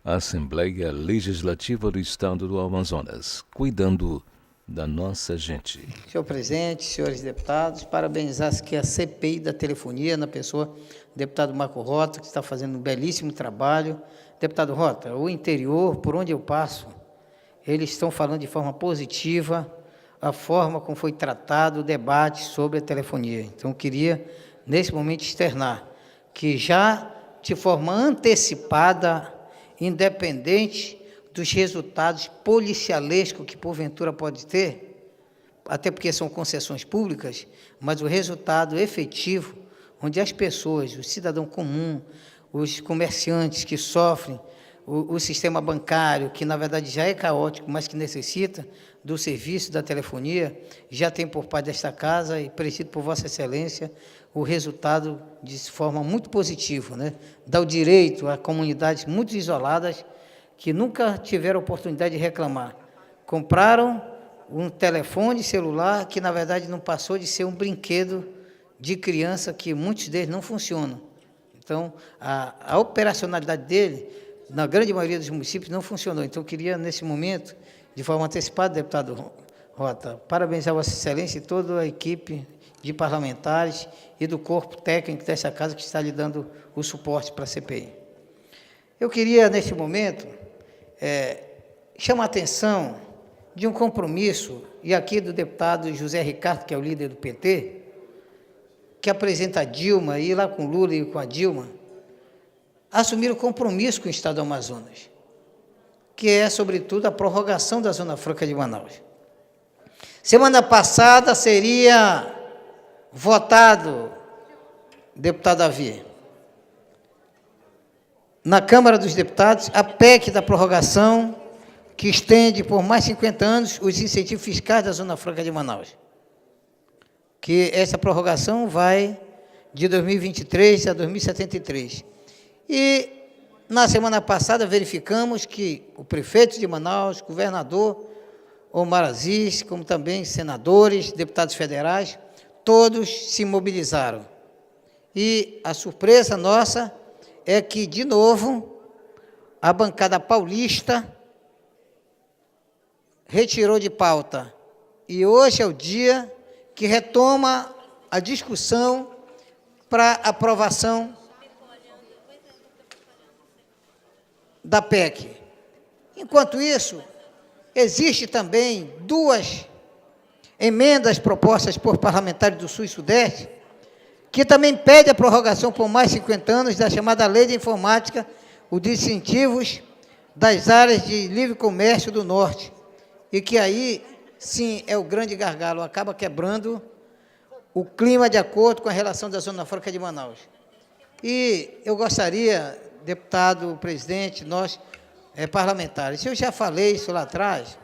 Assembleia Legislativa do Estado do Amazonas, cuidando da nossa gente. Senhor presidente, senhores deputados, parabenizar aqui a CPI da telefonia, na pessoa do deputado Marco Rota, que está fazendo um belíssimo trabalho. Deputado Rota, o interior, por onde eu passo, eles estão falando de forma positiva a forma como foi tratado o debate sobre a telefonia. Então, eu queria, nesse momento, externar que já, de forma antecipada, independente dos resultados policialescos que, porventura, pode ter, até porque são concessões públicas, mas o resultado efetivo, onde as pessoas, o cidadão comum, os comerciantes que sofrem, o sistema bancário, que na verdade já é caótico, mas que necessita do serviço da telefonia, já tem por parte desta casa e presidido por Vossa Excelência o resultado de forma muito positiva, né? Dá o direito a comunidades muito isoladas que nunca tiveram oportunidade de reclamar. Compraram um telefone celular que, na verdade, não passou de ser um brinquedo de criança, que muitos deles não funcionam. Então, a operacionalidade dele, na grande maioria dos municípios, não funcionou. Então, eu queria, nesse momento, de forma antecipada, deputado Rota, parabenizar Vossa Excelência e toda a equipe de parlamentares e do corpo técnico dessa casa que está lhe dando o suporte para a CPI. Eu queria, nesse momento, chamar a atenção de um compromisso, e aqui do deputado José Ricardo, que é o líder do PT, que apresenta a Dilma, e lá com Lula e com a Dilma, assumiram o compromisso com o Estado do Amazonas, que é, sobretudo, a prorrogação da Zona Franca de Manaus. Semana passada seria votado, deputado Davi, na Câmara dos Deputados a PEC da prorrogação, que estende por mais 50 anos os incentivos fiscais da Zona Franca de Manaus. Que essa prorrogação vai de 2023 a 2073. E, na semana passada, verificamos que o prefeito de Manaus, o governador Omar Aziz, como também senadores, deputados federais, todos se mobilizaram. E a surpresa nossa é que, de novo, a bancada paulista retirou de pauta. E hoje é o dia que retoma a discussão para aprovação da PEC. Enquanto isso, existe também 2 emendas propostas por parlamentares do Sul e Sudeste, que também pede a prorrogação por mais 50 anos da chamada Lei de Informática, os incentivos das áreas de livre comércio do Norte, e que aí, sim, é o grande gargalo, acaba quebrando o clima de acordo com a relação da Zona Franca de Manaus. E eu gostaria, deputado, presidente, nós, parlamentares, eu já falei isso lá atrás,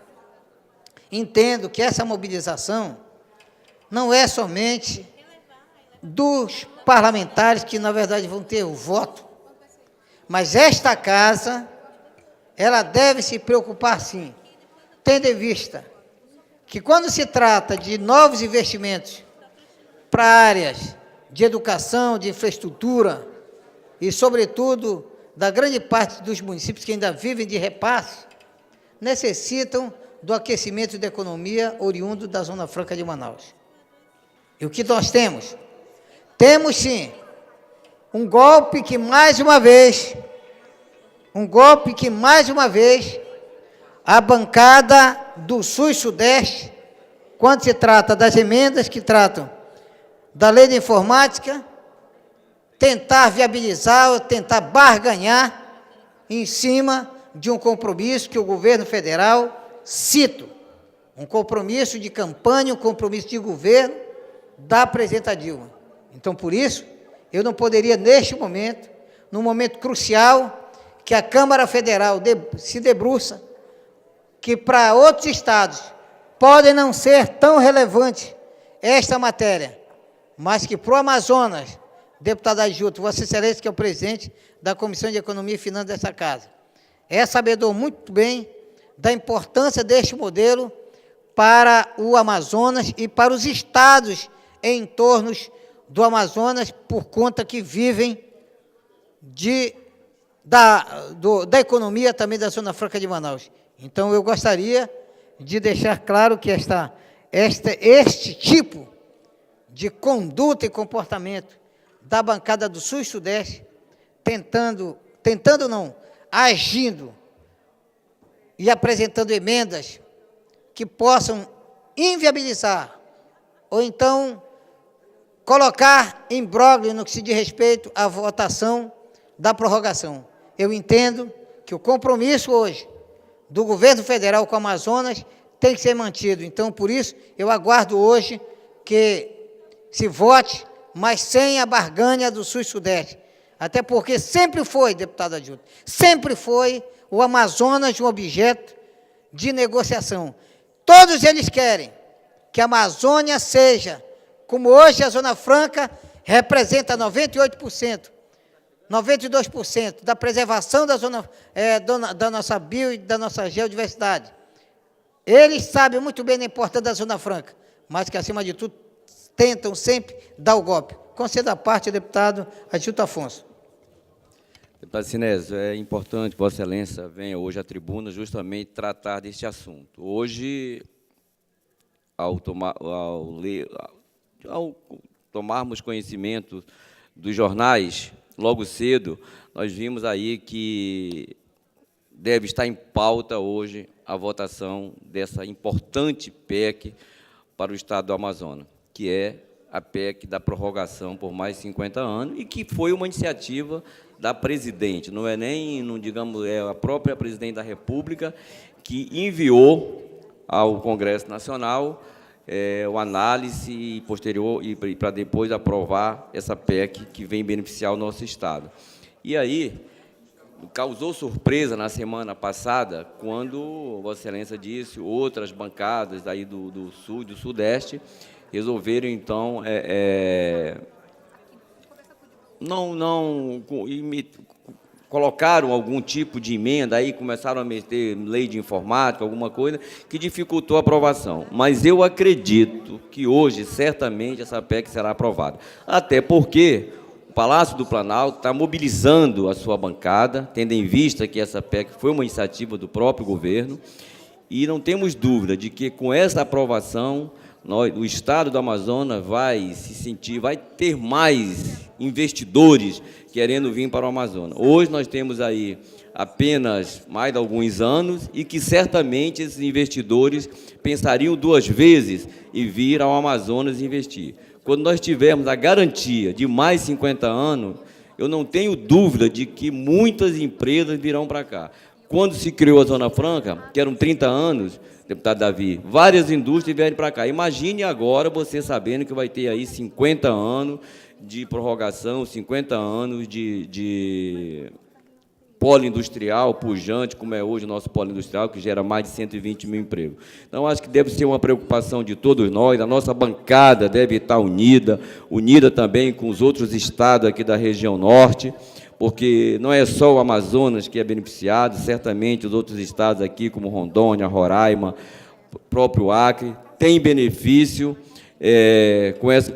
entendo que essa mobilização não é somente dos parlamentares que, na verdade, vão ter o voto, mas esta casa, ela deve se preocupar, sim, tendo em vista que, quando se trata de novos investimentos para áreas de educação, de infraestrutura e, sobretudo, da grande parte dos municípios que ainda vivem de repasse, necessitam do aquecimento da economia oriundo da Zona Franca de Manaus. E o que nós temos? Temos, sim, um golpe que, mais uma vez, a bancada do Sul e Sudeste, quando se trata das emendas que tratam da Lei de Informática, tentar viabilizar ou tentar barganhar em cima de um compromisso que o governo federal, cito, um compromisso de campanha, um compromisso de governo da presidenta Dilma. Então, por isso, eu não poderia, neste momento, num momento crucial, que a Câmara Federal se debruça, que para outros estados podem não ser tão relevante esta matéria, mas que para o Amazonas, deputado adjunto, Vossa Excelência, que é o presidente da Comissão de Economia e Finanças dessa casa, é sabedor muito bem da importância deste modelo para o Amazonas e para os estados em torno do Amazonas, por conta que vivem da economia também da Zona Franca de Manaus. Então, eu gostaria de deixar claro que este tipo de conduta e comportamento da bancada do Sul e Sudeste, agindo e apresentando emendas que possam inviabilizar ou então colocar imbróglio no que se diz respeito à votação da prorrogação. Eu entendo que o compromisso hoje do governo federal com o Amazonas tem que ser mantido. Então, por isso, eu aguardo hoje que se vote, mas sem a barganha do Sul e Sudeste. Até porque sempre foi, deputado adjunto, sempre foi o Amazonas um objeto de negociação. Todos eles querem que a Amazônia seja, como hoje a Zona Franca representa 98%, 92% da preservação da zona, da nossa bio e da nossa geodiversidade. Eles sabem muito bem da importância da Zona Franca, mas que, acima de tudo, tentam sempre dar o golpe. Conceda a parte, deputado adjunto Afonso. Deputado Sinésio, é importante que Vossa Excelência venha hoje à tribuna justamente tratar deste assunto. Hoje, ao tomarmos conhecimento dos jornais, logo cedo, nós vimos aí que deve estar em pauta hoje a votação dessa importante PEC para o Estado do Amazonas, que é a PEC da prorrogação por mais 50 anos, e que foi uma iniciativa da presidente, não é nem, não digamos, é a própria presidente da República que enviou ao Congresso Nacional o análise posterior e para depois aprovar essa PEC que vem beneficiar o nosso Estado. E aí, causou surpresa na semana passada, quando Vossa Excelência disse outras bancadas aí do Sul e do Sudeste resolveram, então, colocaram algum tipo de emenda, aí começaram a meter lei de informática, alguma coisa, que dificultou a aprovação. Mas eu acredito que hoje, certamente, essa PEC será aprovada. Até porque o Palácio do Planalto está mobilizando a sua bancada, tendo em vista que essa PEC foi uma iniciativa do próprio governo, e não temos dúvida de que, com essa aprovação, o Estado do Amazonas vai ter mais investidores querendo vir para o Amazonas. Hoje nós temos aí apenas mais de alguns anos e que certamente esses investidores pensariam 2 vezes em vir ao Amazonas investir. Quando nós tivermos a garantia de mais 50 anos, eu não tenho dúvida de que muitas empresas virão para cá. Quando se criou a Zona Franca, que eram 30 anos, deputado Davi, várias indústrias vieram para cá. Imagine agora você sabendo que vai ter aí 50 anos de prorrogação, 50 anos de polo industrial pujante, como é hoje o nosso polo industrial, que gera mais de 120 mil empregos. Então, acho que deve ser uma preocupação de todos nós, a nossa bancada deve estar unida também com os outros estados aqui da região norte, porque não é só o Amazonas que é beneficiado, certamente os outros estados aqui, como Rondônia, Roraima, próprio Acre, têm benefício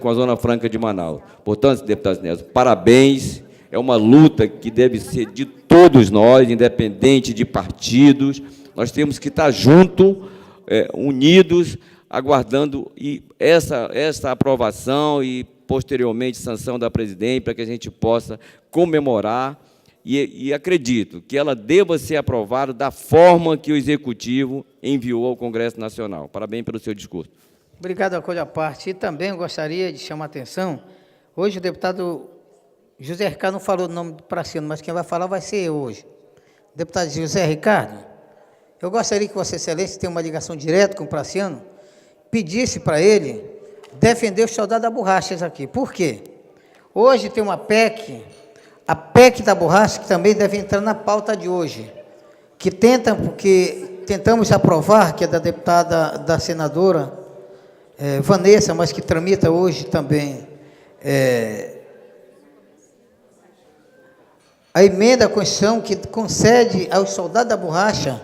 com a Zona Franca de Manaus. Portanto, deputado Sinésio, parabéns, é uma luta que deve ser de todos nós, independente de partidos, nós temos que estar juntos, unidos, aguardando essa aprovação e, posteriormente, sanção da presidente, para que a gente possa comemorar, e acredito que ela deva ser aprovada da forma que o Executivo enviou ao Congresso Nacional. Parabéns pelo seu discurso. Obrigado, acolho à parte. E também gostaria de chamar a atenção, hoje o deputado José Ricardo não falou o nome do Praciano, mas quem vai falar vai ser eu hoje. Deputado José Ricardo, eu gostaria que Vossa Excelência tenha uma ligação direta com o Praciano, pedisse para ele defender os soldados da borracha aqui. Por quê? Hoje tem uma PEC, a PEC da borracha, que também deve entrar na pauta de hoje, que tentamos aprovar, que é da deputada, da senadora Vanessa, mas que tramita hoje também a emenda à Constituição que concede aos soldados da borracha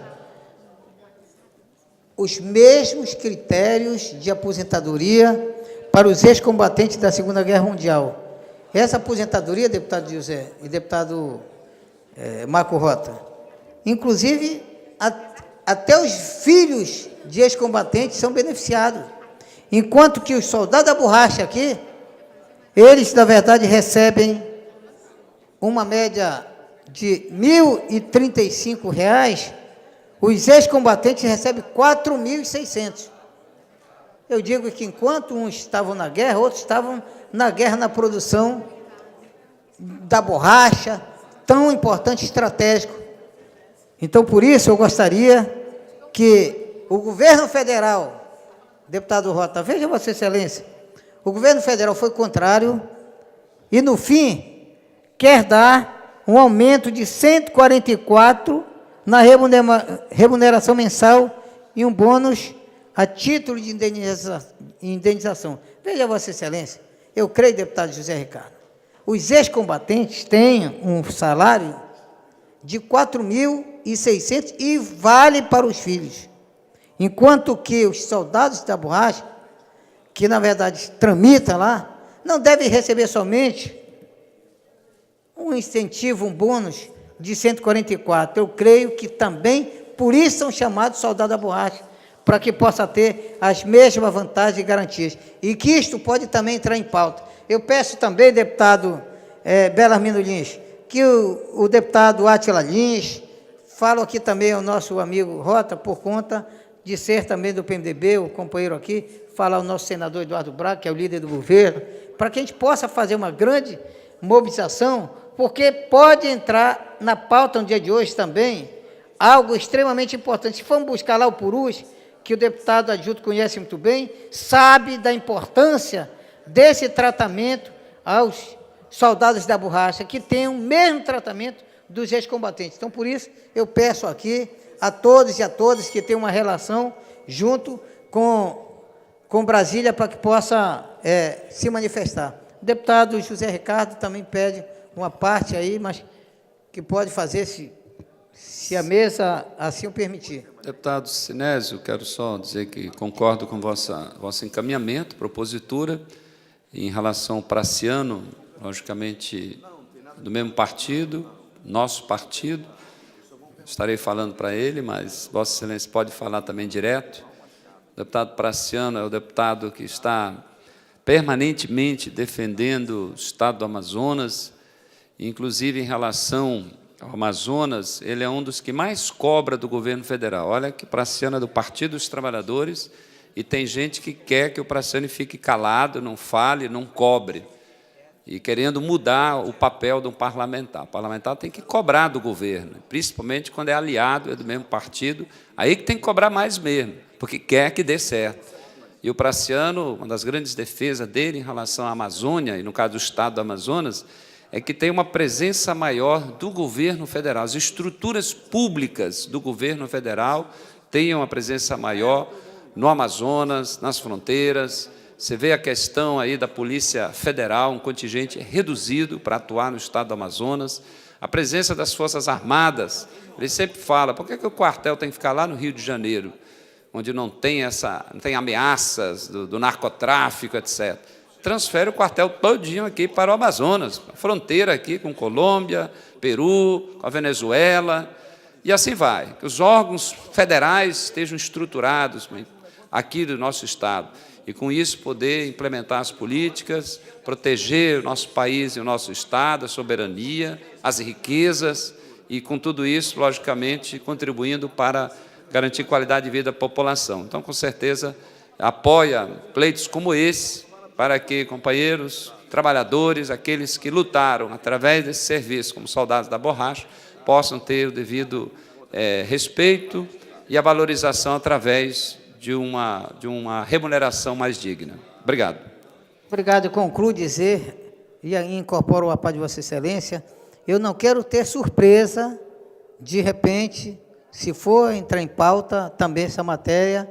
os mesmos critérios de aposentadoria para os ex-combatentes da Segunda Guerra Mundial. Essa aposentadoria, deputado José e deputado Marco Rota, inclusive até os filhos de ex-combatentes são beneficiados, enquanto que os soldados da borracha aqui, eles, na verdade, recebem uma média de R$ 1.035, os ex-combatentes recebem R$ 4.600. Eu digo que enquanto uns estavam na guerra, outros estavam na guerra na produção da borracha, tão importante, estratégico. Então, por isso, eu gostaria que o governo federal, deputado Rota, veja Vossa Excelência, o governo federal foi contrário e, no fim, quer dar um aumento de 144 na remuneração mensal e um bônus a título de indenização. Veja, Vossa Excelência, eu creio, deputado José Ricardo, os ex-combatentes têm um salário de R$ 4.600 e vale para os filhos, enquanto que os soldados da borracha, que na verdade tramitam lá, não devem receber somente um incentivo, um bônus de 144. Eu creio que também, por isso são chamados soldados da borracha, para que possa ter as mesmas vantagens e garantias. E que isto pode também entrar em pauta. Eu peço também, deputado Belarmino Lins, que o deputado Átila Lins, falo aqui também ao nosso amigo Rota, por conta de ser também do PMDB, o companheiro aqui, falar ao nosso senador Eduardo Braga, que é o líder do governo, para que a gente possa fazer uma grande mobilização, porque pode entrar na pauta no dia de hoje também algo extremamente importante. Se formos buscar lá o Purus, que o deputado adjunto conhece muito bem, sabe da importância desse tratamento aos soldados da borracha, que tenham o mesmo tratamento dos ex-combatentes. Então, por isso, eu peço aqui a todos e a todas que tenham uma relação junto com Brasília para que possa se manifestar. O deputado José Ricardo também pede uma parte aí, mas que pode fazer se a mesa assim o permitir. Deputado Sinésio, quero só dizer que concordo com vosso encaminhamento, propositura, em relação ao Praciano, logicamente do mesmo partido, nosso partido. Estarei falando para ele, mas Vossa Excelência pode falar também direto. O deputado Praciano é o deputado que está permanentemente defendendo o Estado do Amazonas, inclusive em relação ao Amazonas, ele é um dos que mais cobra do governo federal. Olha que Praciano é do Partido dos Trabalhadores e tem gente que quer que o Praciano fique calado, não fale, não cobre, e querendo mudar o papel de um parlamentar. O parlamentar tem que cobrar do governo, principalmente quando é aliado, é do mesmo partido, aí que tem que cobrar mais mesmo, porque quer que dê certo. E o Praciano, uma das grandes defesas dele em relação à Amazônia, e no caso do Estado do Amazonas, é que tem uma presença maior do governo federal. As estruturas públicas do governo federal têm uma presença maior no Amazonas, nas fronteiras. Você vê a questão aí da Polícia Federal, um contingente reduzido para atuar no Estado do Amazonas. A presença das Forças Armadas. Ele sempre fala, por que o quartel tem que ficar lá no Rio de Janeiro, onde não tem ameaças do narcotráfico, etc. Transfere o quartel todinho aqui para o Amazonas, a fronteira aqui com Colômbia, Peru, com a Venezuela, e assim vai. Que os órgãos federais estejam estruturados aqui do nosso Estado, e com isso poder implementar as políticas, proteger o nosso país e o nosso Estado, a soberania, as riquezas, e com tudo isso, logicamente, contribuindo para garantir qualidade de vida da população. Então, com certeza, apoia pleitos como esse, para que companheiros, trabalhadores, aqueles que lutaram através desse serviço como soldados da borracha, possam ter o devido respeito e a valorização através de uma remuneração mais digna. Obrigado. Obrigado. Eu concluo dizer, e aí incorporo a paz de Vossa Excelência, eu não quero ter surpresa, de repente, se for entrar em pauta também essa matéria,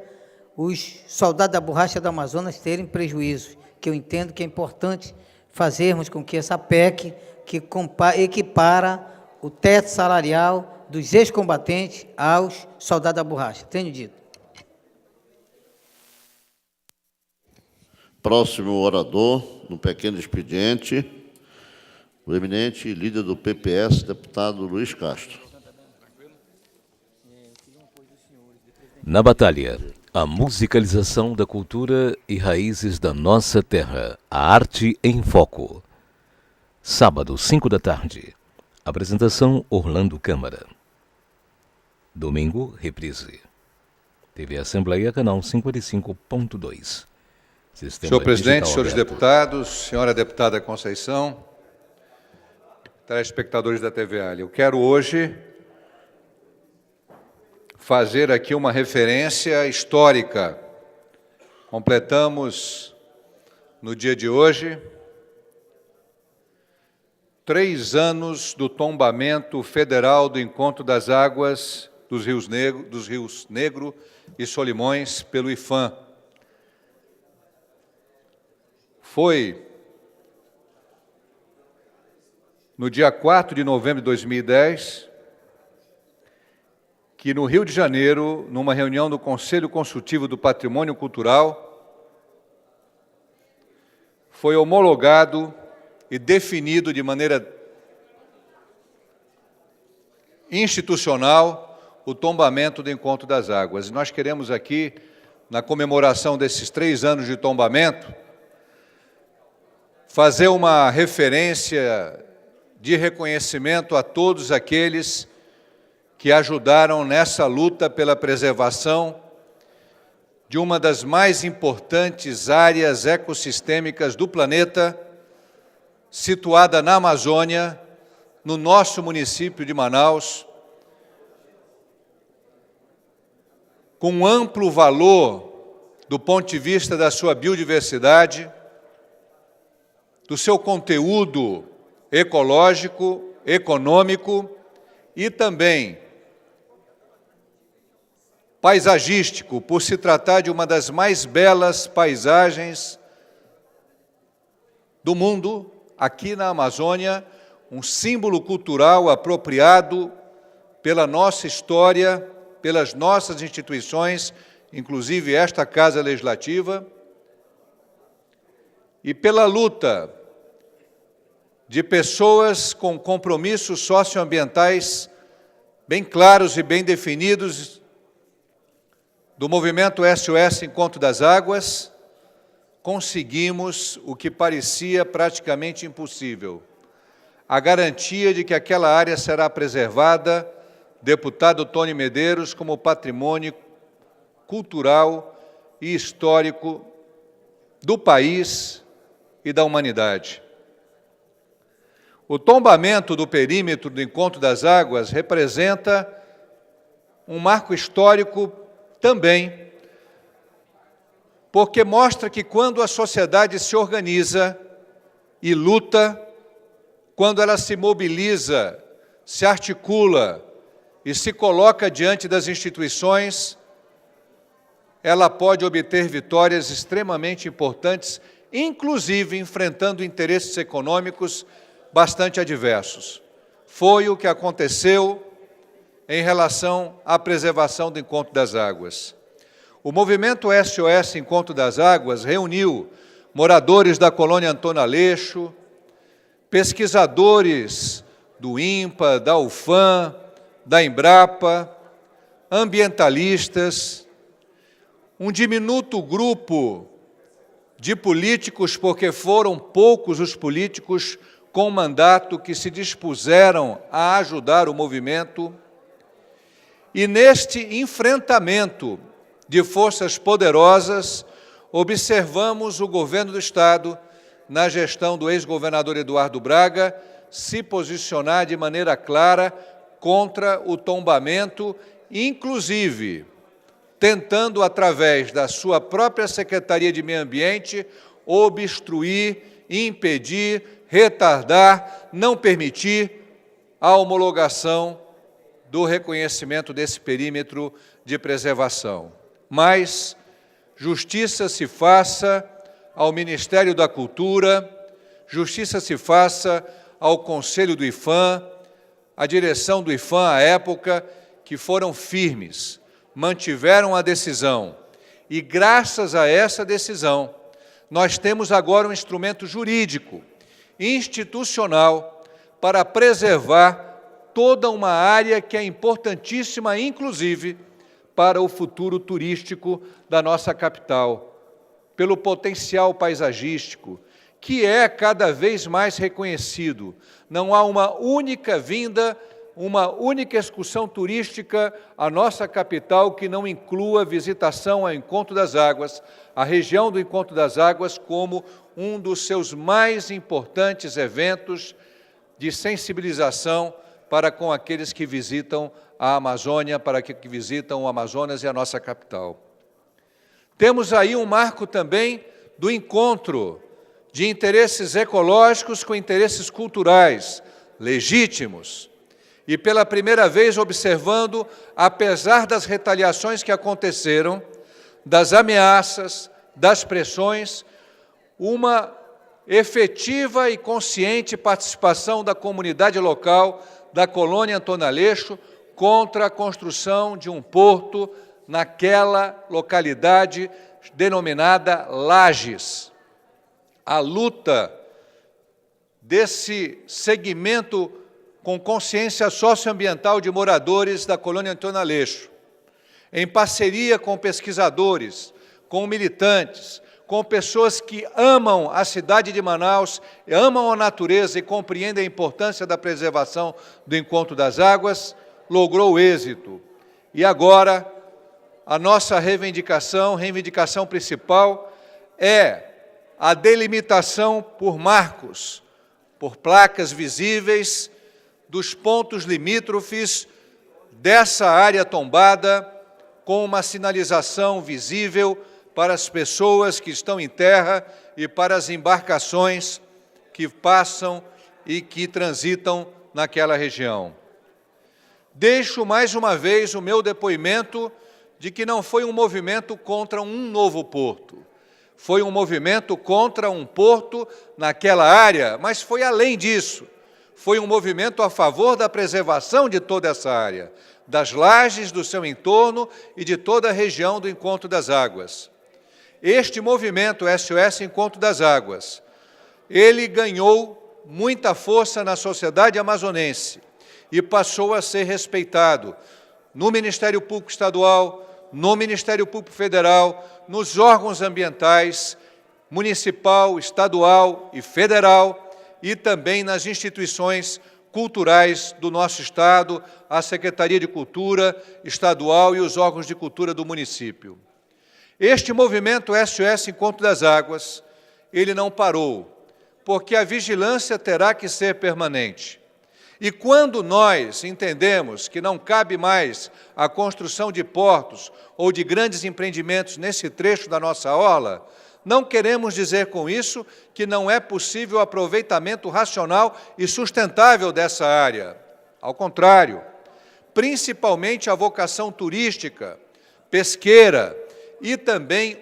os soldados da borracha do Amazonas terem prejuízo, que eu entendo que é importante fazermos com que essa PEC que equipara o teto salarial dos ex-combatentes aos soldados da borracha. Tenho dito. Próximo orador, no pequeno expediente, o eminente líder do PPS, deputado Luiz Castro. Na batalha, a musicalização da cultura e raízes da nossa terra. A arte em foco. Sábado, 5 da tarde. Apresentação Orlando Câmara. Domingo, reprise. TV Assembleia, canal 55.2. Senhor presidente, senhores deputados, senhora deputada Conceição, telespectadores da TV Ali, eu quero hoje fazer aqui uma referência histórica. Completamos, no dia de hoje, 3 anos do tombamento federal do Encontro das Águas dos Rios Negro e Solimões pelo IPHAN. Foi no dia 4 de novembro de 2010, que no Rio de Janeiro, numa reunião do Conselho Consultivo do Patrimônio Cultural, foi homologado e definido de maneira institucional o tombamento do Encontro das Águas. E nós queremos aqui, na comemoração desses 3 anos de tombamento, fazer uma referência de reconhecimento a todos aqueles que ajudaram nessa luta pela preservação de uma das mais importantes áreas ecossistêmicas do planeta, situada na Amazônia, no nosso município de Manaus, com um amplo valor do ponto de vista da sua biodiversidade, do seu conteúdo ecológico, econômico e também paisagístico, por se tratar de uma das mais belas paisagens do mundo, aqui na Amazônia, um símbolo cultural apropriado pela nossa história, pelas nossas instituições, inclusive esta Casa Legislativa, e pela luta de pessoas com compromissos socioambientais bem claros e bem definidos, do movimento SOS Encontro das Águas, conseguimos o que parecia praticamente impossível: a garantia de que aquela área será preservada, deputado Tony Medeiros, como patrimônio cultural e histórico do país e da humanidade. O tombamento do perímetro do Encontro das Águas representa um marco histórico também, porque mostra que quando a sociedade se organiza e luta, quando ela se mobiliza, se articula e se coloca diante das instituições, ela pode obter vitórias extremamente importantes, inclusive enfrentando interesses econômicos bastante adversos. Foi o que aconteceu em relação à preservação do Encontro das Águas. O movimento SOS Encontro das Águas reuniu moradores da colônia Antônio Aleixo, pesquisadores do INPA, da UFAM, da Embrapa, ambientalistas, um diminuto grupo de políticos, porque foram poucos os políticos com mandato que se dispuseram a ajudar o movimento. E neste enfrentamento de forças poderosas, observamos o governo do Estado, na gestão do ex-governador Eduardo Braga, se posicionar de maneira clara contra o tombamento, inclusive tentando, através da sua própria Secretaria de Meio Ambiente, obstruir, impedir, retardar, não permitir a homologação do reconhecimento desse perímetro de preservação. Mas justiça se faça ao Ministério da Cultura, justiça se faça ao Conselho do IPHAM, à direção do IPHAM à época, que foram firmes, mantiveram a decisão. E, graças a essa decisão, nós temos agora um instrumento jurídico, institucional, para preservar toda uma área que é importantíssima, inclusive, para o futuro turístico da nossa capital, pelo potencial paisagístico, que é cada vez mais reconhecido. Não há uma única vinda, uma única excursão turística à nossa capital que não inclua visitação ao Encontro das Águas, a região do Encontro das Águas como um dos seus mais importantes eventos de sensibilização para com aqueles que visitam a Amazônia, para que visitam o Amazonas e a nossa capital. Temos aí um marco também do encontro de interesses ecológicos com interesses culturais, legítimos, e pela primeira vez observando, apesar das retaliações que aconteceram, das ameaças, das pressões, uma efetiva e consciente participação da comunidade local da colônia Antônio Aleixo contra a construção de um porto naquela localidade denominada Lages. A luta desse segmento com consciência socioambiental de moradores da colônia Antônio Aleixo, em parceria com pesquisadores, com militantes, com pessoas que amam a cidade de Manaus, amam a natureza e compreendem a importância da preservação do Encontro das Águas, logrou êxito. E agora, a nossa reivindicação principal, é a delimitação por marcos, por placas visíveis, dos pontos limítrofes dessa área tombada, com uma sinalização visível para as pessoas que estão em terra e para as embarcações que passam e que transitam naquela região. deixo mais uma vez o meu depoimento de que não foi um movimento contra um novo porto. Foi um movimento contra um porto naquela área, mas foi além disso. Foi um movimento a favor da preservação de toda essa área, das lajes do seu entorno e de toda a região do Encontro das Águas. Este movimento SOS Encontro das Águas, ele ganhou muita força na sociedade amazonense e passou a ser respeitado no Ministério Público Estadual, no Ministério Público Federal, nos órgãos ambientais, municipal, estadual e federal, e também nas instituições culturais do nosso Estado, a Secretaria de Cultura Estadual e os órgãos de cultura do município. Este movimento SOS Encontro das Águas, ele não parou, porque a vigilância terá que ser permanente. E quando nós entendemos que não cabe mais a construção de portos ou de grandes empreendimentos nesse trecho da nossa orla, não queremos dizer com isso que não é possível o aproveitamento racional e sustentável dessa área. Ao contrário, principalmente a vocação turística, pesqueira e também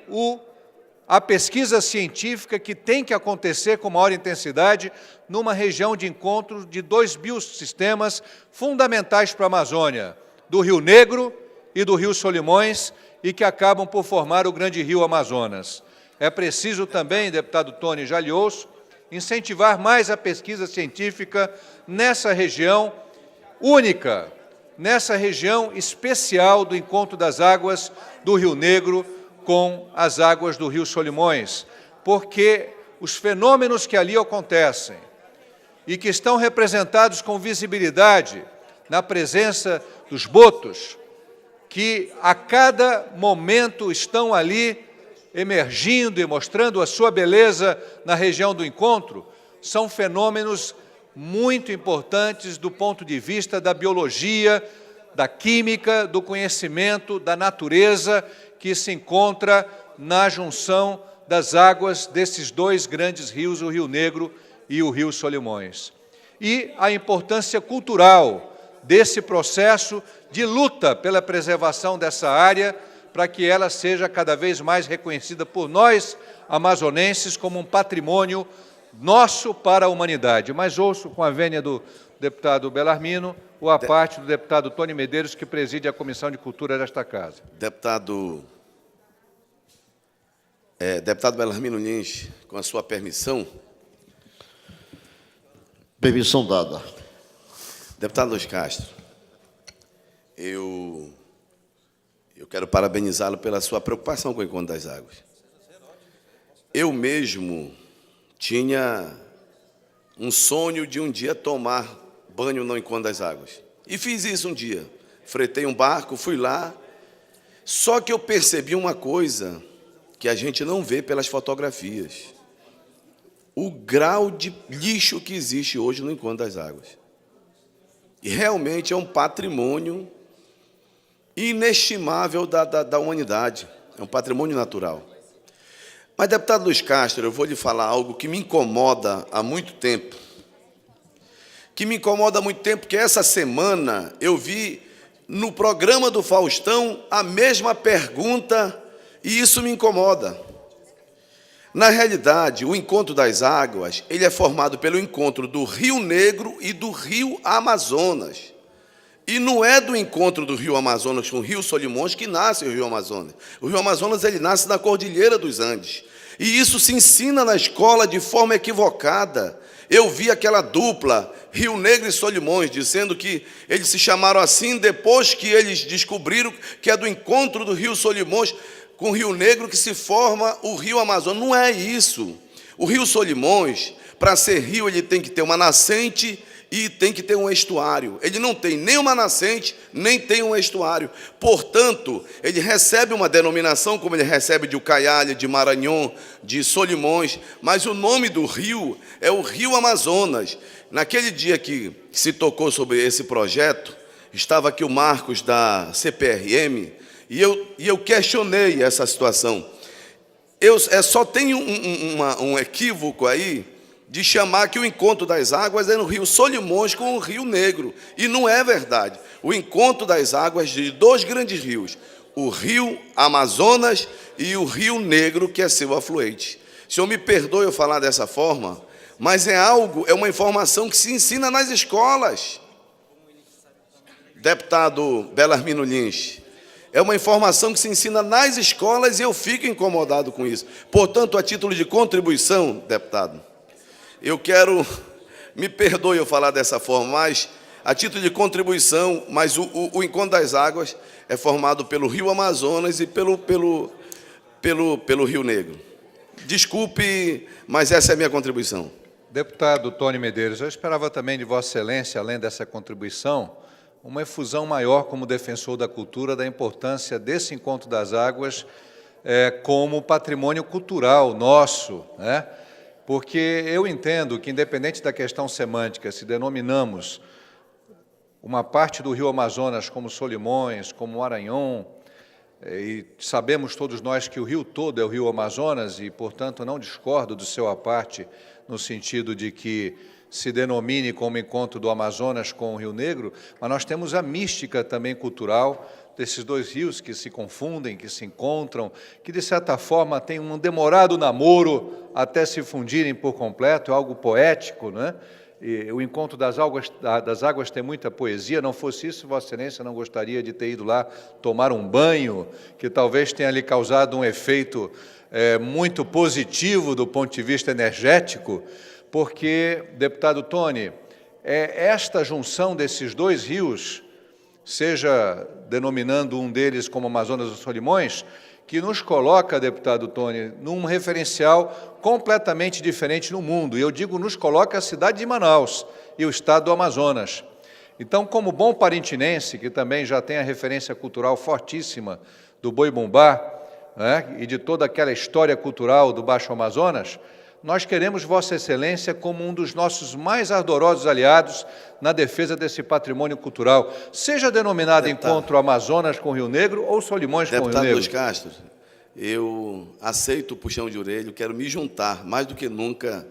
a pesquisa científica que tem que acontecer com maior intensidade numa região de encontro de 2 biosistemas fundamentais para a Amazônia, do Rio Negro e do Rio Solimões, e que acabam por formar o grande rio Amazonas. É preciso também, deputado Tony Jalhoso, incentivar mais a pesquisa científica nessa região única, nessa região especial do Encontro das Águas do Rio Negro com as águas do Rio Solimões, porque os fenômenos que ali acontecem e que estão representados com visibilidade na presença dos botos, que a cada momento estão ali emergindo e mostrando a sua beleza na região do encontro, são fenômenos muito importantes do ponto de vista da biologia, da química, do conhecimento, da natureza, que se encontra na junção das águas desses 2 grandes rios, o Rio Negro e o Rio Solimões. E a importância cultural desse processo de luta pela preservação dessa área, para que ela seja cada vez mais reconhecida por nós, amazonenses, como um patrimônio nosso para a humanidade. Mas ouço com a vênia do deputado Belarmino, ou a parte do deputado Tony Medeiros, que preside a Comissão de Cultura desta Casa. Deputado Belarmino Lins, com a sua permissão. Permissão dada. Deputado Luiz Castro, eu quero parabenizá-lo pela sua preocupação com o Encontro das Águas. Eu mesmo tinha um sonho de um dia tomar banho no Encontro das Águas. E fiz isso um dia. Fretei um barco, fui lá. Só que eu percebi uma coisa que a gente não vê pelas fotografias. O grau de lixo que existe hoje no Encontro das Águas. E realmente é um patrimônio inestimável da humanidade. É um patrimônio natural. Mas, deputado Luiz Castro, eu vou lhe falar algo que me incomoda há muito tempo. Porque essa semana eu vi no programa do Faustão a mesma pergunta e isso me incomoda. Na realidade, o Encontro das Águas, ele é formado pelo encontro do Rio Negro e do Rio Amazonas. E não é do encontro do Rio Amazonas com o Rio Solimões que nasce o Rio Amazonas. O Rio Amazonas, ele nasce na Cordilheira dos Andes. E isso se ensina na escola de forma equivocada. Eu vi aquela dupla, Rio Negro e Solimões, dizendo que eles se chamaram assim depois que eles descobriram que é do encontro do Rio Solimões com o Rio Negro que se forma o Rio Amazonas. Não é isso. O Rio Solimões, para ser rio, ele tem que ter uma nascente e tem que ter um estuário. Ele não tem nem uma nascente, nem tem um estuário. Portanto, ele recebe uma denominação, como ele recebe de Ucaiali, de Maranhão, de Solimões, mas o nome do rio é o Rio Amazonas. Naquele dia que se tocou sobre esse projeto, estava aqui o Marcos da CPRM, e eu questionei essa situação. Só tem um equívoco aí, de chamar que o encontro das águas é no rio Solimões com o Rio Negro. E não é verdade. O encontro das águas de dois grandes rios, o rio Amazonas e o Rio Negro, que é seu afluente. O senhor me perdoe eu falar dessa forma, mas é uma informação que se ensina nas escolas. Deputado Belarmino Lins, é uma informação que se ensina nas escolas e eu fico incomodado com isso. Portanto, a título de contribuição, deputado, eu quero, me perdoe eu falar dessa forma, mas a título de contribuição, mas o Encontro das Águas é formado pelo Rio Amazonas e pelo Rio Negro. Desculpe, mas essa é a minha contribuição. Deputado Tony Medeiros, eu esperava também de Vossa Excelência, além dessa contribuição, uma efusão maior como defensor da cultura, da importância desse Encontro das Águas como patrimônio cultural nosso, né? Porque eu entendo que, independente da questão semântica, se denominamos uma parte do Rio Amazonas como Solimões, como Maranhão, e sabemos todos nós que o rio todo é o Rio Amazonas e, portanto, não discordo do seu à parte no sentido de que se denomine como encontro do Amazonas com o Rio Negro, mas nós temos a mística também cultural desses dois rios que se confundem, que se encontram, que, de certa forma, têm um demorado namoro até se fundirem por completo, é algo poético, né? E o Encontro das Águas tem muita poesia, não fosse isso, Vossa Excelência não gostaria de ter ido lá tomar um banho, que talvez tenha lhe causado um efeito muito positivo do ponto de vista energético, porque, deputado Tony, esta junção desses dois rios, seja denominando um deles como Amazonas ou Solimões, que nos coloca, deputado Tony, num referencial completamente diferente no mundo. E eu digo, nos coloca a cidade de Manaus e o estado do Amazonas. Então, como bom parintinense, que também já tem a referência cultural fortíssima do Boi-Bumbá, né, e de toda aquela história cultural do Baixo Amazonas, nós queremos Vossa Excelência como um dos nossos mais ardorosos aliados na defesa desse patrimônio cultural, seja denominado Encontro Amazonas com Rio Negro ou Solimões com Rio Negro. Deputado Luiz Castro, eu aceito o puxão de orelha, quero me juntar, mais do que nunca,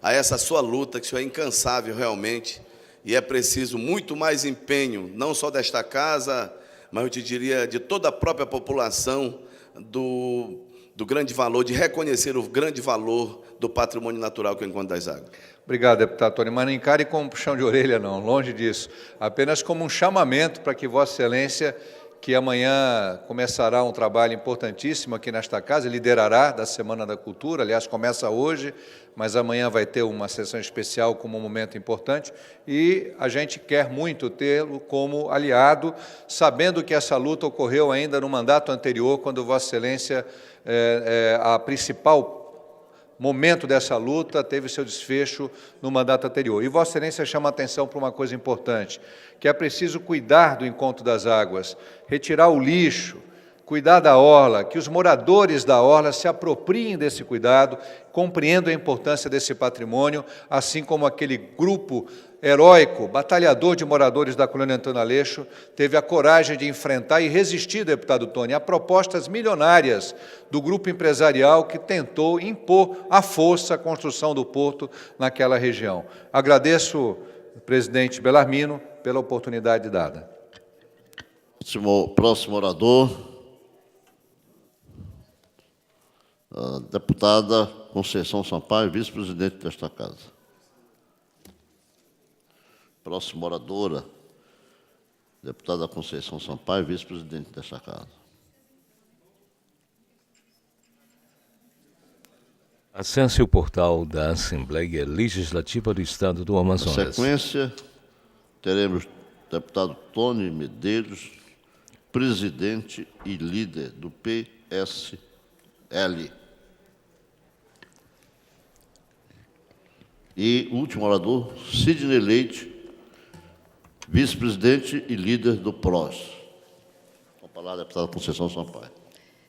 a essa sua luta, que o senhor é incansável realmente, e é preciso muito mais empenho, não só desta casa, mas eu te diria de toda a própria população, do grande valor, de reconhecer o grande valor do patrimônio natural que é o Encontro das Águas. Obrigado, deputado Tony, mas não encare como puxão de orelha, não, longe disso, apenas como um chamamento para que Vossa Excelência, que amanhã começará um trabalho importantíssimo aqui nesta casa, liderará da Semana da Cultura, aliás, começa hoje, mas amanhã vai ter uma sessão especial como um momento importante, e a gente quer muito tê-lo como aliado, sabendo que essa luta ocorreu ainda no mandato anterior, quando Vossa Excelência, a principal momento dessa luta teve seu desfecho no mandato anterior. E Vossa Excelência chama a atenção para uma coisa importante, que é preciso cuidar do Encontro das Águas, retirar o lixo, cuidar da orla, que os moradores da orla se apropriem desse cuidado, compreendam a importância desse patrimônio, assim como aquele grupo heróico, batalhador de moradores da colônia Antônio Aleixo, teve a coragem de enfrentar e resistir, deputado Tony, a propostas milionárias do grupo empresarial que tentou impor à força a construção do porto naquela região. Agradeço, presidente Belarmino, pela oportunidade dada. Próximo orador, a deputada Conceição Sampaio, vice-presidente desta casa. Próxima oradora, deputada Conceição Sampaio, vice-presidente desta casa. Acesse o portal da Assembleia Legislativa do Estado do Amazonas. Na sequência, teremos o deputado Tony Medeiros, presidente e líder do PSL. E o último orador, Sidney Leite, vice-presidente e líder do PROS. Com a palavra, a deputada Conceição Sampaio.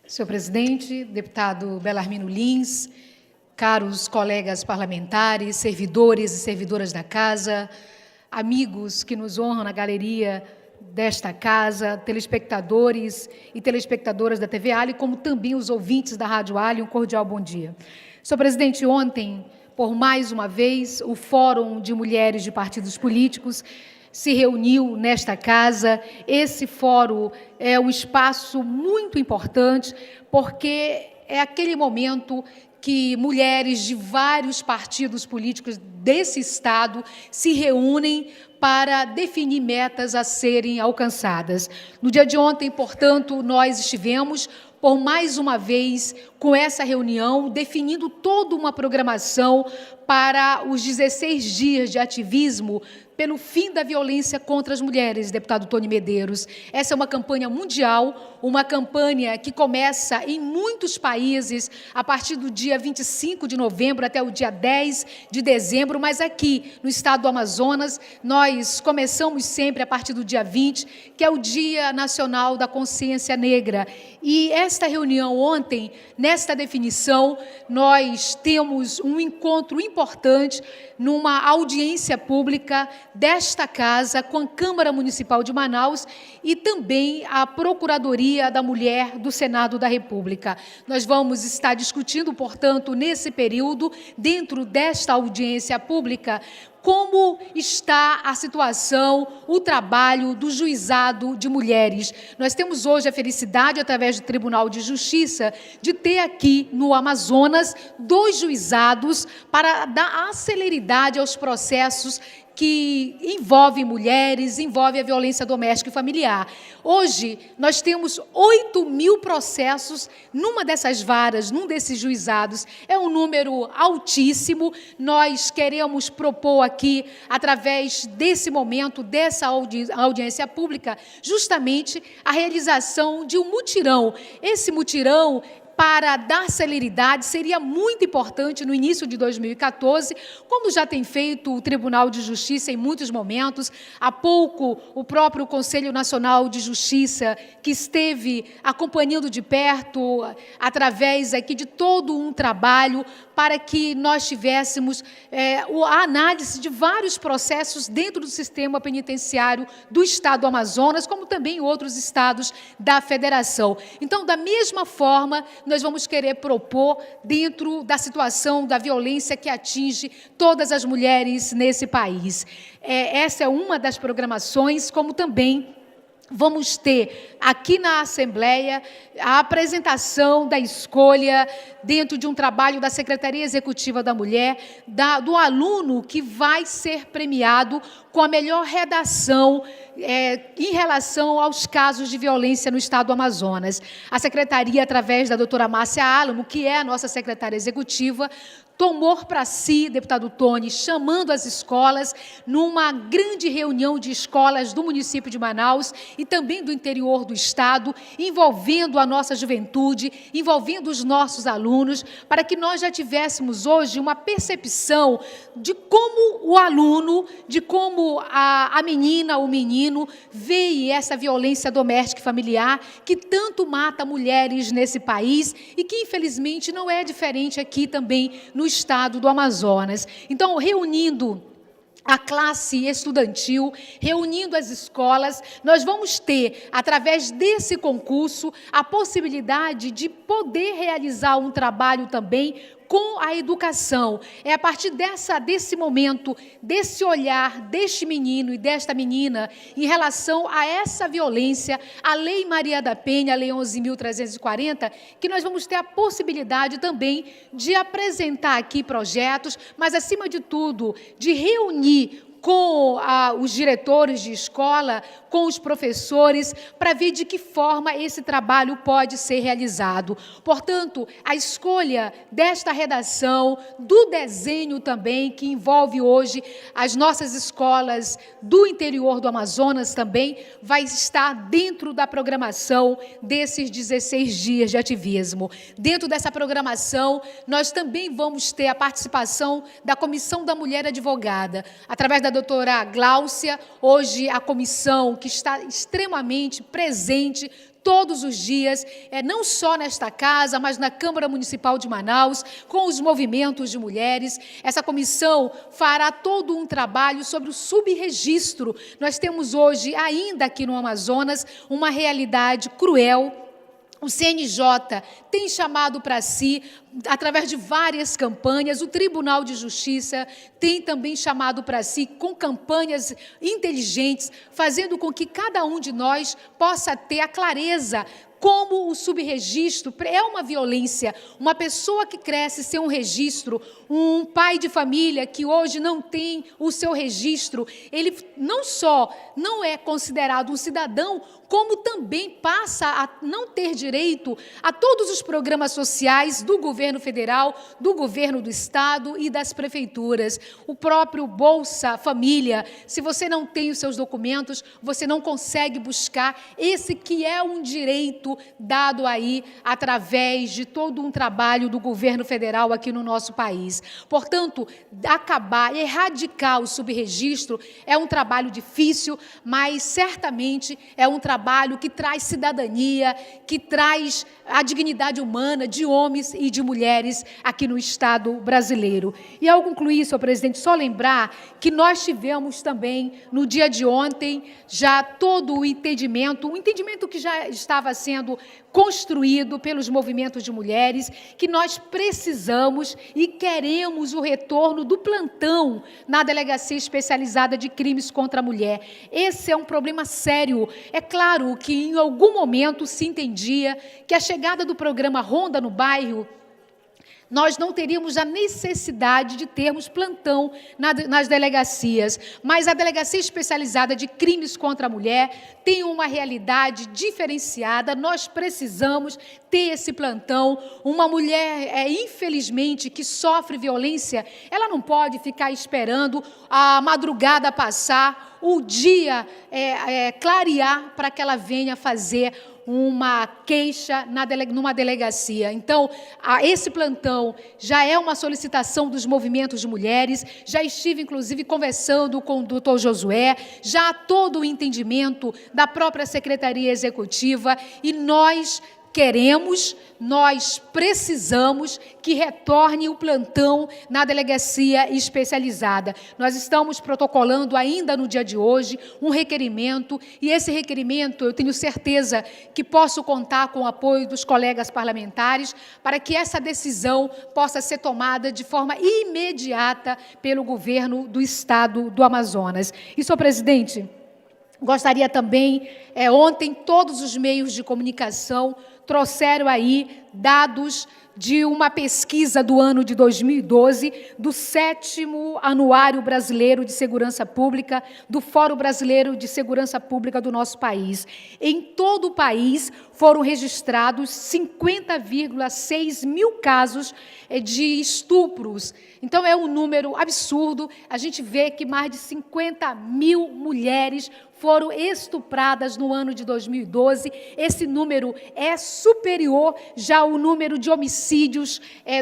Senhor presidente, deputado Belarmino Lins, caros colegas parlamentares, servidores e servidoras da casa, amigos que nos honram na galeria desta casa, telespectadores e telespectadoras da TV Ali, como também os ouvintes da Rádio Ali, um cordial bom dia. Senhor presidente, ontem, por mais uma vez, o Fórum de Mulheres de Partidos Políticos se reuniu nesta casa. Esse fórum é um espaço muito importante, porque é aquele momento que mulheres de vários partidos políticos desse Estado se reúnem para definir metas a serem alcançadas. No dia de ontem, portanto, nós estivemos, por mais uma vez, com essa reunião, definindo toda uma programação para os 16 dias de ativismo pelo fim da violência contra as mulheres, deputado Tony Medeiros. Essa é uma campanha mundial, uma campanha que começa em muitos países a partir do dia 25 de novembro até o dia 10 de dezembro, mas aqui no estado do Amazonas nós começamos sempre a partir do dia 20, que é o Dia Nacional da Consciência Negra. E esta reunião ontem, nesta definição, nós temos um encontro importante numa audiência pública desta casa com a Câmara Municipal de Manaus e também a Procuradoria da Mulher do Senado da República. Nós vamos estar discutindo, portanto, nesse período, dentro desta audiência pública, como está a situação, o trabalho do juizado de mulheres. Nós temos hoje a felicidade, através do Tribunal de Justiça, de ter aqui no Amazonas 2 juizados para dar celeridade aos processos que envolvem mulheres, envolve a violência doméstica e familiar. Hoje, nós temos 8.000 processos numa dessas varas, num desses juizados. É um número altíssimo. Nós queremos propor aqui, através desse momento, dessa audiência pública, justamente a realização de um mutirão. Esse mutirão, para dar celeridade, seria muito importante no início de 2014, como já tem feito o Tribunal de Justiça em muitos momentos. Há pouco, o próprio Conselho Nacional de Justiça, que esteve acompanhando de perto, através aqui de todo um trabalho, para que nós tivéssemos a análise de vários processos dentro do sistema penitenciário do Estado do Amazonas, como também outros estados da Federação. Então, da mesma forma, nós vamos querer propor dentro da situação da violência que atinge todas as mulheres nesse país. Essa é uma das programações, como também vamos ter aqui na Assembleia a apresentação da escolha, dentro de um trabalho da Secretaria Executiva da Mulher, do aluno que vai ser premiado com a melhor redação em relação aos casos de violência no Estado do Amazonas. A Secretaria, através da doutora Márcia Álamo, que é a nossa secretária executiva, tomou para si, deputado Tony, chamando as escolas numa grande reunião de escolas do município de Manaus e também do interior do Estado, envolvendo a nossa juventude, envolvendo os nossos alunos, para que nós já tivéssemos hoje uma percepção de como o aluno, de como a menina, o menino, vê essa violência doméstica e familiar que tanto mata mulheres nesse país e que, infelizmente, não é diferente aqui também no Estado do Amazonas. Então, reunindo a classe estudantil, reunindo as escolas, nós vamos ter, através desse concurso, a possibilidade de poder realizar um trabalho também com a educação. É a partir desse momento, desse olhar deste menino e desta menina em relação a essa violência, a Lei Maria da Penha, a Lei 11.340, que nós vamos ter a possibilidade também de apresentar aqui projetos, mas, acima de tudo, de reunir com os diretores de escola, com os professores, para ver de que forma esse trabalho pode ser realizado. Portanto, a escolha desta redação, do desenho também, que envolve hoje as nossas escolas do interior do Amazonas também, vai estar dentro da programação desses 16 dias de ativismo. Dentro dessa programação, nós também vamos ter a participação da Comissão da Mulher Advogada, através da doutora Gláucia, hoje a comissão que está extremamente presente todos os dias, não só nesta casa, mas na Câmara Municipal de Manaus, com os movimentos de mulheres. Essa comissão fará todo um trabalho sobre o subregistro. Nós temos hoje, ainda aqui no Amazonas, uma realidade cruel, O CNJ tem chamado para si, através de várias campanhas, o Tribunal de Justiça tem também chamado para si, com campanhas inteligentes, fazendo com que cada um de nós possa ter a clareza como o subregistro é uma violência. Uma pessoa que cresce sem um registro, um pai de família que hoje não tem o seu registro, ele não só não é considerado um cidadão, como também passa a não ter direito a todos os programas sociais do governo federal, do governo do estado e das prefeituras. O próprio Bolsa Família, se você não tem os seus documentos, você não consegue buscar esse que é um direito dado aí através de todo um trabalho do governo federal aqui no nosso país. Portanto, erradicar o subregistro é um trabalho difícil, mas certamente é um trabalho que traz cidadania, que traz a dignidade humana de homens e de mulheres aqui no Estado brasileiro. E, ao concluir, senhor presidente, só lembrar que nós tivemos também, no dia de ontem, já todo o entendimento que já estava sendo construído pelos movimentos de mulheres, que nós precisamos e queremos o retorno do plantão na Delegacia Especializada de Crimes contra a Mulher. Esse é um problema sério. É claro que, em algum momento, se entendia que a chegada do programa Ronda no Bairro, nós não teríamos a necessidade de termos plantão nas delegacias, mas a Delegacia Especializada de Crimes contra a Mulher tem uma realidade diferenciada, nós precisamos ter esse plantão. Uma mulher, infelizmente, que sofre violência, ela não pode ficar esperando a madrugada passar, o dia clarear para que ela venha fazer uma queixa numa delegacia. Então, esse plantão já é uma solicitação dos movimentos de mulheres, já estive, inclusive, conversando com o doutor Josué, já há todo o entendimento da própria Secretaria Executiva, e nós precisamos que retorne o plantão na delegacia especializada. Nós estamos protocolando ainda no dia de hoje um requerimento, e esse requerimento eu tenho certeza que posso contar com o apoio dos colegas parlamentares para que essa decisão possa ser tomada de forma imediata pelo governo do Estado do Amazonas. E, senhor presidente, gostaria também, ontem todos os meios de comunicação trouxeram aí dados de uma pesquisa do ano de 2012, do 7º Anuário Brasileiro de Segurança Pública, do Fórum Brasileiro de Segurança Pública do nosso país. Em todo o país foram registrados 50,6 mil casos de estupros. Então, é um número absurdo. A gente vê que mais de 50 mil mulheres foram estupradas no ano de 2012. Esse número é superior já ao número de homicídios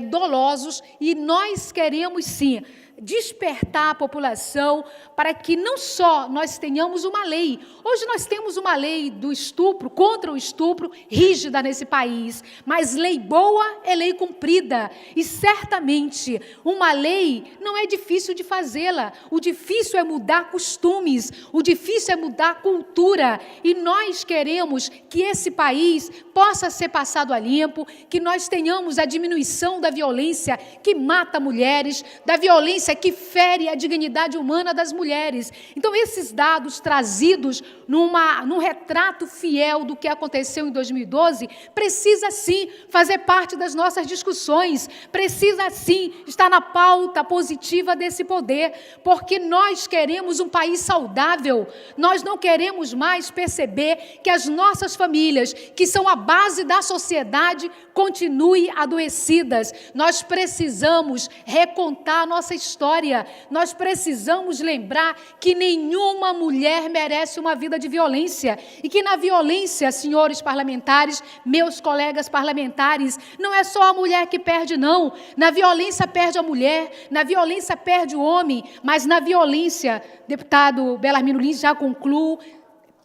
dolosos, e nós queremos, sim, despertar a população para que não só nós tenhamos uma lei. Hoje nós temos uma lei do estupro, contra o estupro, rígida nesse país, mas lei boa é lei cumprida, e certamente uma lei não é difícil de fazê-la, o difícil é mudar costumes, o difícil é mudar cultura, e nós queremos que esse país possa ser passado a limpo, que nós tenhamos a diminuição da violência que mata mulheres, da violência que fere a dignidade humana das mulheres. Então, esses dados trazidos num retrato fiel do que aconteceu em 2012, precisa, sim, fazer parte das nossas discussões, precisa, sim, estar na pauta positiva desse poder, porque nós queremos um país saudável, nós não queremos mais perceber que as nossas famílias, que são a base da sociedade, continuem adoecidas. Nós precisamos recontar a nossa história, nós precisamos lembrar que nenhuma mulher merece uma vida de violência, e que na violência, senhores parlamentares, meus colegas parlamentares, não é só a mulher que perde, não. Na violência perde a mulher, na violência perde o homem, mas na violência, deputado Belarmino Lins, já concluo,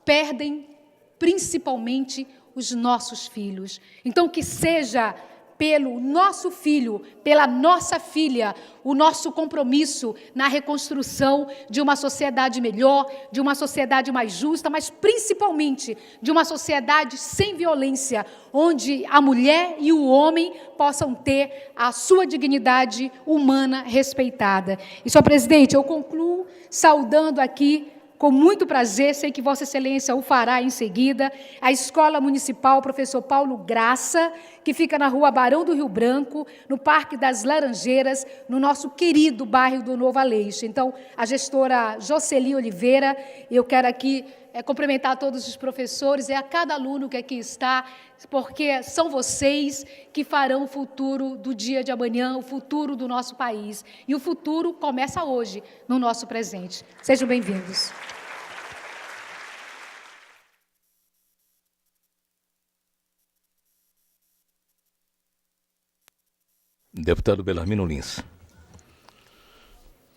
perdem principalmente os nossos filhos. Então, que seja pelo nosso filho, pela nossa filha, o nosso compromisso na reconstrução de uma sociedade melhor, de uma sociedade mais justa, mas principalmente de uma sociedade sem violência, onde a mulher e o homem possam ter a sua dignidade humana respeitada. E, senhor presidente, eu concluo saudando aqui, com muito prazer, sei que Vossa Excelência o fará em seguida, a Escola Municipal Professor Paulo Graça, que fica na Rua Barão do Rio Branco, no Parque das Laranjeiras, no nosso querido bairro do Novo Aleixo. Então, a gestora Jocely Oliveira, eu quero aqui cumprimentar todos os professores e a cada aluno que aqui está, porque são vocês que farão o futuro do dia de amanhã, o futuro do nosso país. E o futuro começa hoje, no nosso presente. Sejam bem-vindos. Deputado Belarmino Lins.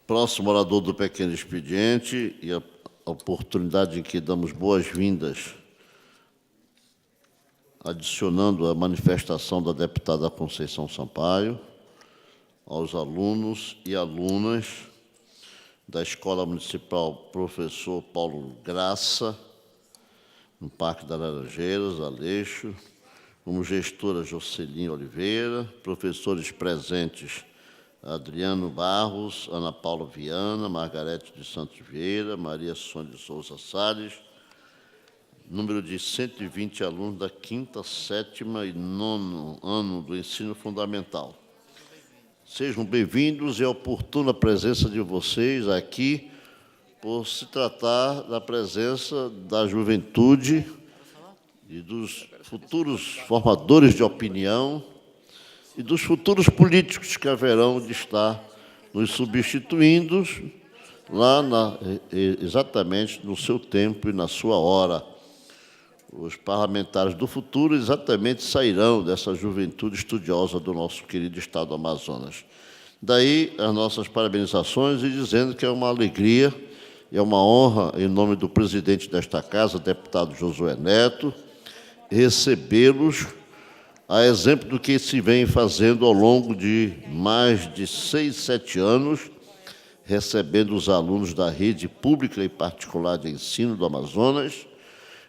Próximo orador do pequeno expediente, e a oportunidade em que damos boas-vindas, adicionando a manifestação da deputada Conceição Sampaio, aos alunos e alunas da Escola Municipal Professor Paulo Graça, no Parque das Laranjeiras, Aleixo, como gestora Jocely Oliveira, professores presentes Adriano Barros, Ana Paula Viana, Margarete de Santos Vieira, Maria Sônia de Souza Salles, número de 120 alunos da 5ª, 7ª e 9º ano do ensino fundamental. Sejam bem-vindos e a oportuna presença de vocês aqui, por se tratar da presença da juventude e dos futuros formadores de opinião e dos futuros políticos que haverão de estar nos substituindo lá exatamente no seu tempo e na sua hora. Os parlamentares do futuro exatamente sairão dessa juventude estudiosa do nosso querido Estado do Amazonas. Daí as nossas parabenizações e dizendo que é uma alegria e é uma honra, em nome do presidente desta casa, deputado Josué Neto, recebê-los, a exemplo do que se vem fazendo ao longo de mais de 6, 7 anos, recebendo os alunos da rede pública e particular de ensino do Amazonas,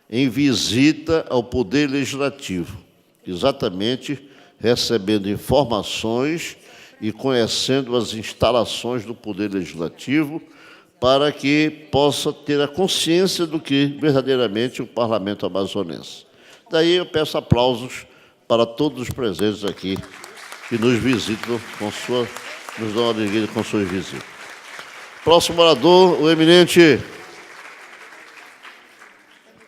em visita ao Poder Legislativo, exatamente recebendo informações e conhecendo as instalações do Poder Legislativo, para que possa ter a consciência do que verdadeiramente o Parlamento amazonense. Daí eu peço aplausos para todos os presentes aqui que nos visitam, nos dão alegria com suas visitas. Próximo orador, o eminente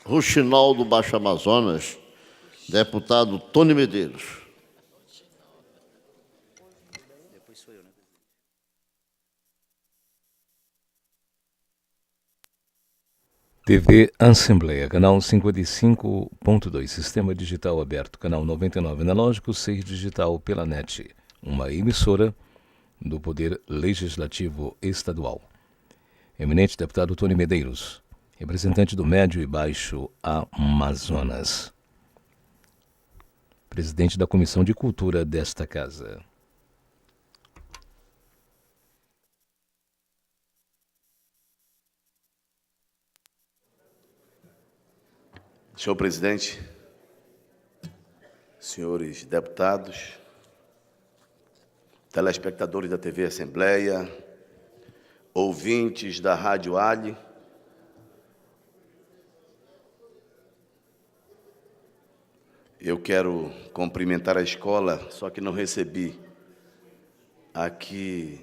Ruxinol do Baixo Amazonas, deputado Tony Medeiros. TV Assembleia, canal 55.2, Sistema Digital Aberto, canal 99 analógico, 6 digital pela NET, uma emissora do Poder Legislativo Estadual. Eminente deputado Tony Medeiros, representante do Médio e Baixo Amazonas, presidente da Comissão de Cultura desta casa. Senhor presidente, senhores deputados, telespectadores da TV Assembleia, ouvintes da Rádio Ali, eu quero cumprimentar a escola, só que não recebi aqui.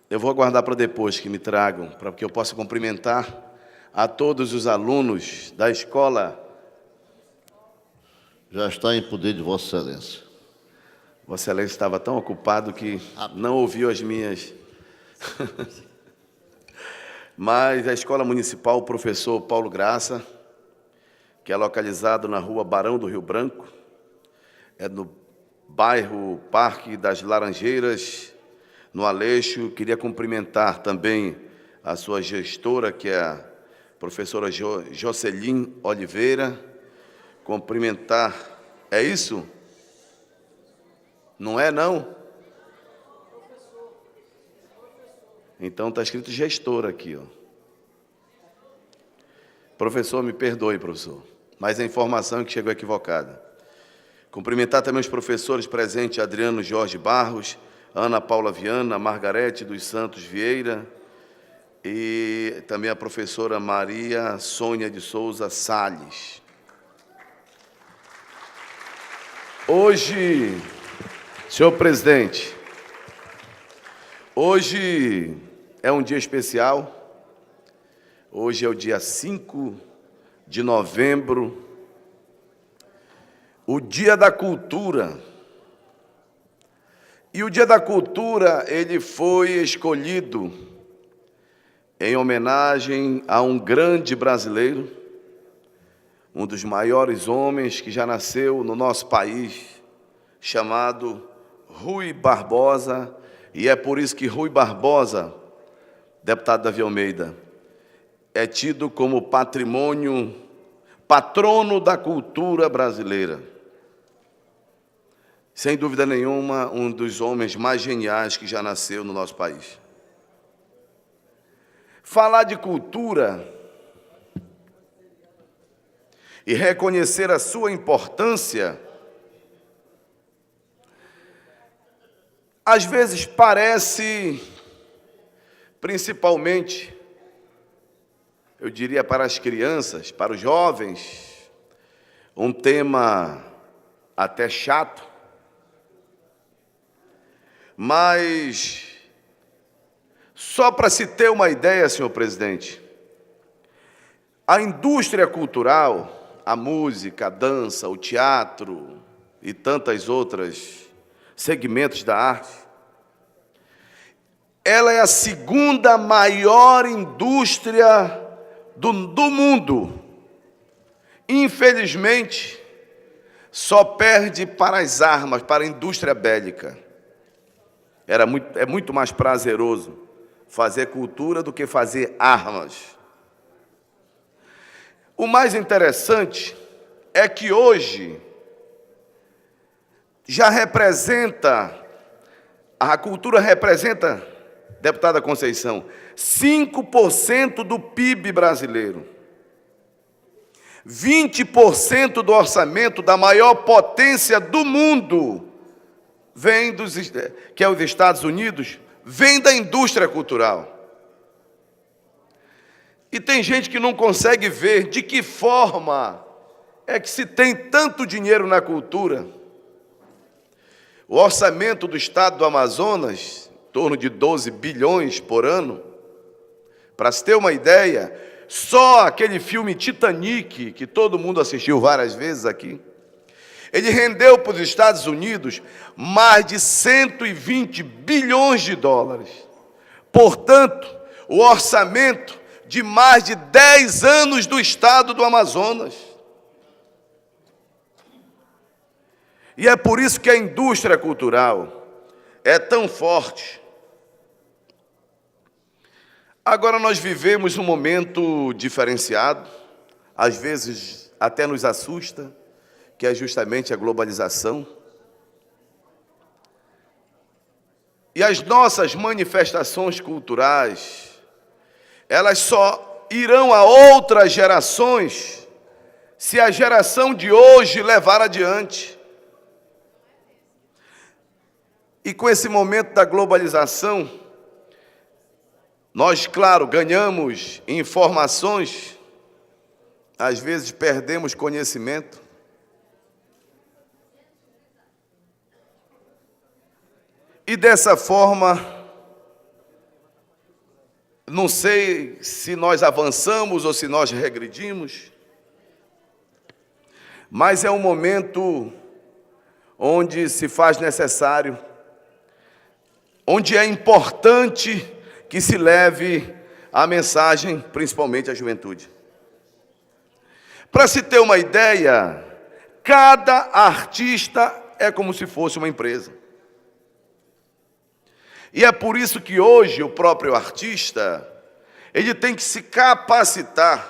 Eu vou aguardar para depois que me tragam, para que eu possa cumprimentar a todos os alunos da escola. Já está em poder de Vossa Excelência. Vossa Excelência estava tão ocupado que não ouviu as minhas. Mas a Escola Municipal Professor Paulo Graça, que é localizado na Rua Barão do Rio Branco, é no bairro Parque das Laranjeiras, no Aleixo. Queria cumprimentar também a sua gestora, que é a professora Jocely Oliveira, cumprimentar. É isso? Não é, não? Então está escrito gestor aqui, ó. Professor, me perdoe, professor, mas a informação é que chegou equivocada. Cumprimentar também os professores presentes, Adriano Jorge Barros, Ana Paula Viana, Margarete dos Santos Vieira e também a professora Maria Sônia de Souza Salles. Hoje, senhor presidente, hoje é um dia especial. Hoje é o dia 5 de novembro, o Dia da Cultura. E o Dia da Cultura, ele foi escolhido em homenagem a um grande brasileiro, um dos maiores homens que já nasceu no nosso país, chamado Rui Barbosa, e é por isso que Rui Barbosa, deputado Davi Almeida, é tido como patrono da cultura brasileira. Sem dúvida nenhuma, um dos homens mais geniais que já nasceu no nosso país. Falar de cultura e reconhecer a sua importância, às vezes parece, principalmente, eu diria para as crianças, para os jovens, um tema até chato, mas só para se ter uma ideia, senhor presidente, a indústria cultural, a música, a dança, o teatro e tantas outras segmentos da arte, ela é a segunda maior indústria do mundo. Infelizmente, só perde para as armas, para a indústria bélica. É muito mais prazeroso fazer cultura do que fazer armas. O mais interessante é que hoje já representa, a cultura representa, deputada Conceição, 5% do PIB brasileiro. 20% do orçamento da maior potência do mundo vem que é os Estados Unidos, vem da indústria cultural. E tem gente que não consegue ver de que forma é que se tem tanto dinheiro na cultura. O orçamento do estado do Amazonas, em torno de 12 bilhões por ano. Para se ter uma ideia, só aquele filme Titanic, que todo mundo assistiu várias vezes aqui, ele rendeu para os Estados Unidos mais de 120 bilhões de dólares. Portanto, o orçamento de mais de 10 anos do estado do Amazonas. E é por isso que a indústria cultural é tão forte. Agora nós vivemos um momento diferenciado, às vezes até nos assusta, que é justamente a globalização. E as nossas manifestações culturais, elas só irão a outras gerações se a geração de hoje levar adiante. E com esse momento da globalização, nós, claro, ganhamos informações, às vezes perdemos conhecimento. E dessa forma, não sei se nós avançamos ou se nós regredimos, mas é um momento onde se faz necessário, onde é importante que se leve a mensagem, principalmente à juventude. Para se ter uma ideia, cada artista é como se fosse uma empresa. E é por isso que hoje o próprio artista, ele tem que se capacitar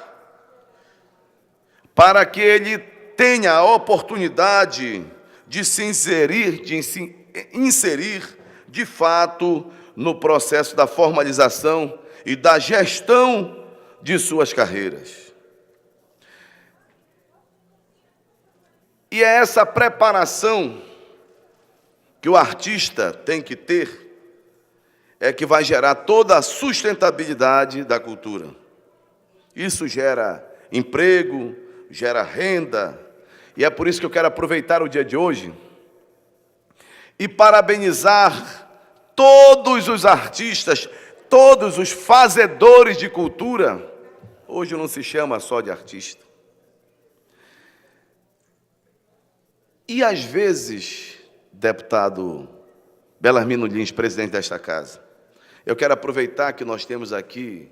para que ele tenha a oportunidade de se inserir de fato no processo da formalização e da gestão de suas carreiras. E é essa preparação que o artista tem que ter, é que vai gerar toda a sustentabilidade da cultura. Isso gera emprego, gera renda, e é por isso que eu quero aproveitar o dia de hoje e parabenizar todos os artistas, todos os fazedores de cultura. Hoje não se chama só de artista. E às vezes, deputado Belarmino Lins, presidente desta casa, eu quero aproveitar que nós temos aqui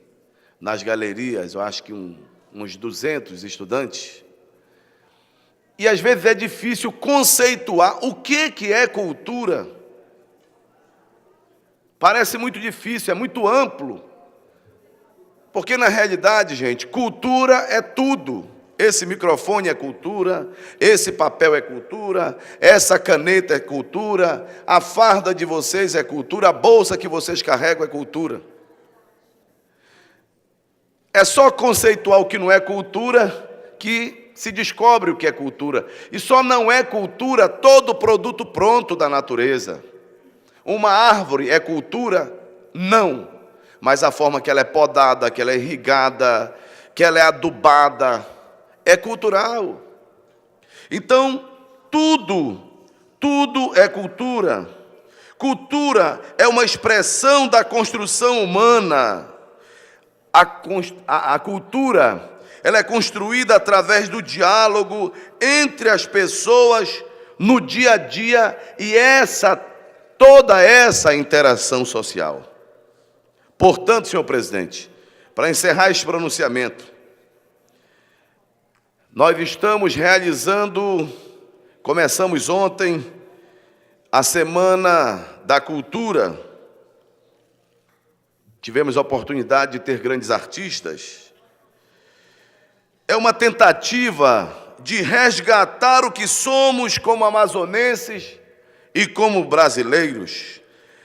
nas galerias, eu acho que uns 200 estudantes, e às vezes é difícil conceituar o que é cultura. Parece muito difícil, é muito amplo, porque na realidade, gente, cultura é tudo. Esse microfone é cultura, esse papel é cultura, essa caneta é cultura, a farda de vocês é cultura, a bolsa que vocês carregam é cultura. É só conceituar o que não é cultura que se descobre o que é cultura. E só não é cultura todo produto pronto da natureza. Uma árvore é cultura? Não. Mas a forma que ela é podada, que ela é irrigada, que ela é adubada, é cultural. Então, tudo é cultura. Cultura é uma expressão da construção humana. A cultura, ela é construída através do diálogo entre as pessoas no dia a dia e toda essa interação social. Portanto, senhor presidente, para encerrar este pronunciamento, nós estamos começamos ontem, a Semana da Cultura. Tivemos a oportunidade de ter grandes artistas. É uma tentativa de resgatar o que somos como amazonenses e como brasileiros.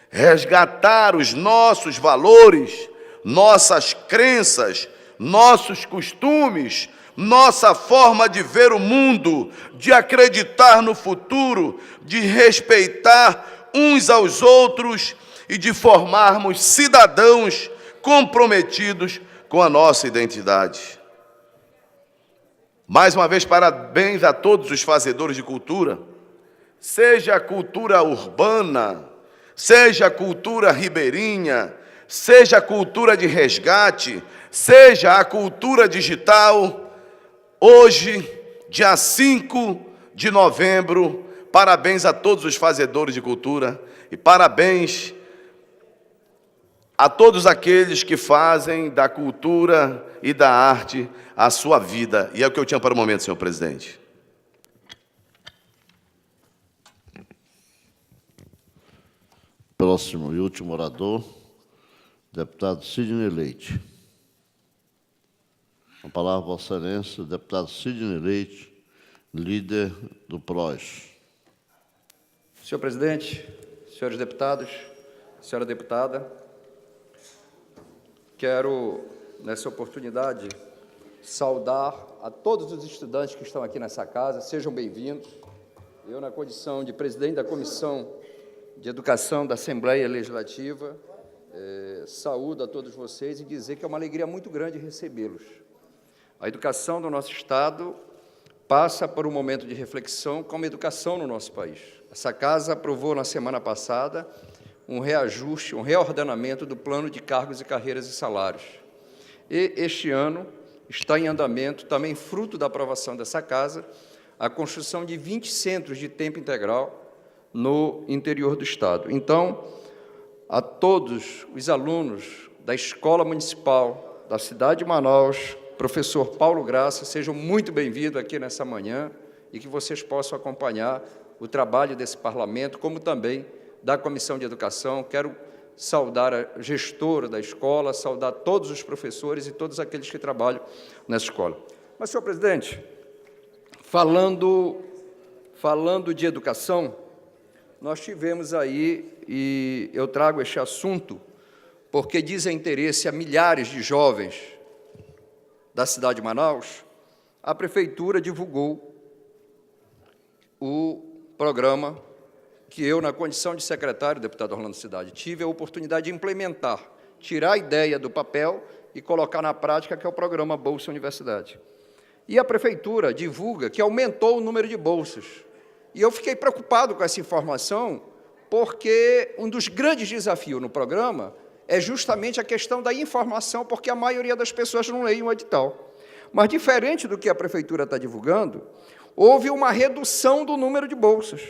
Resgatar os nossos valores, nossas crenças, nossos costumes, nossa forma de ver o mundo, de acreditar no futuro, de respeitar uns aos outros e de formarmos cidadãos comprometidos com a nossa identidade. Mais uma vez, parabéns a todos os fazedores de cultura, seja a cultura urbana, seja a cultura ribeirinha, seja a cultura de resgate, seja a cultura digital. Hoje, dia 5 de novembro, parabéns a todos os fazedores de cultura e parabéns a todos aqueles que fazem da cultura e da arte a sua vida. E é o que eu tinha para o momento, senhor presidente. Próximo e último orador, deputado Sidney Leite. A palavra, Vossa Excelência, deputado Sidney Leite, líder do PROS. Senhor presidente, senhores deputados, senhora deputada, quero, nessa oportunidade, saudar a todos os estudantes que estão aqui nessa casa, sejam bem-vindos. Eu, na condição de presidente da Comissão de Educação da Assembleia Legislativa, saúdo a todos vocês e dizer que é uma alegria muito grande recebê-los. A educação do nosso Estado passa por um momento de reflexão como a educação no nosso país. Essa casa aprovou, na semana passada, um reajuste, um reordenamento do plano de cargos e carreiras e salários. E este ano está em andamento, também fruto da aprovação dessa casa, a construção de 20 centros de tempo integral no interior do Estado. Então, a todos os alunos da Escola Municipal da cidade de Manaus, professor Paulo Graça, sejam muito bem-vindos aqui nessa manhã e que vocês possam acompanhar o trabalho desse parlamento, como também da Comissão de Educação. Quero saudar a gestora da escola, saudar todos os professores e todos aqueles que trabalham nessa escola. Mas, senhor presidente, falando de educação, nós tivemos aí, e eu trago este assunto, porque diz interesse a milhares de jovens da cidade de Manaus, a Prefeitura divulgou o programa que eu, na condição de secretário, deputado Orlando Cidade, tive a oportunidade de implementar, tirar a ideia do papel e colocar na prática, que é o programa Bolsa Universidade. E a Prefeitura divulga que aumentou o número de bolsas. E eu fiquei preocupado com essa informação, porque um dos grandes desafios no programa é justamente a questão da informação, porque a maioria das pessoas não leem o edital. Mas, diferente do que a Prefeitura está divulgando, houve uma redução do número de bolsas.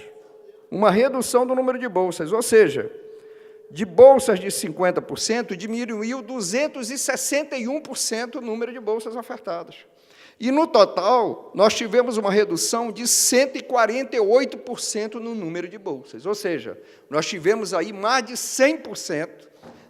Uma redução do número de bolsas, ou seja, de bolsas de 50%, diminuiu 261% o número de bolsas ofertadas. E, no total, nós tivemos uma redução de 148% no número de bolsas, ou seja, nós tivemos aí mais de 100%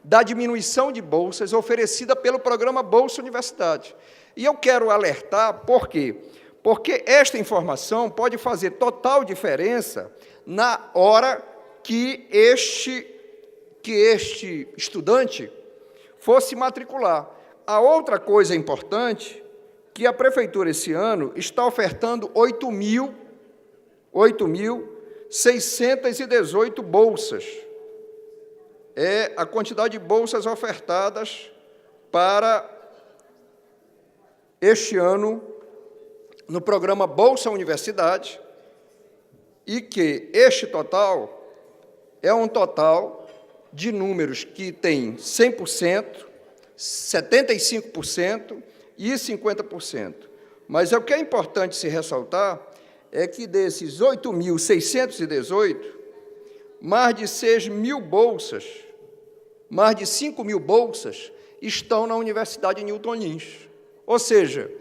da diminuição de bolsas oferecida pelo programa Bolsa Universidade. E eu quero alertar, por quê? Porque esta informação pode fazer total diferença na hora que este estudante fosse matricular. A outra coisa importante, que a Prefeitura, esse ano, está ofertando 8.618 bolsas. É a quantidade de bolsas ofertadas para este ano no programa Bolsa Universidade, e que este total é um total de números que tem 100%, 75% e 50%. Mas o que é importante se ressaltar é que desses 8.618, mais de 6.000 bolsas, mais de 5.000 bolsas estão na Universidade Newton Lins. Ou seja,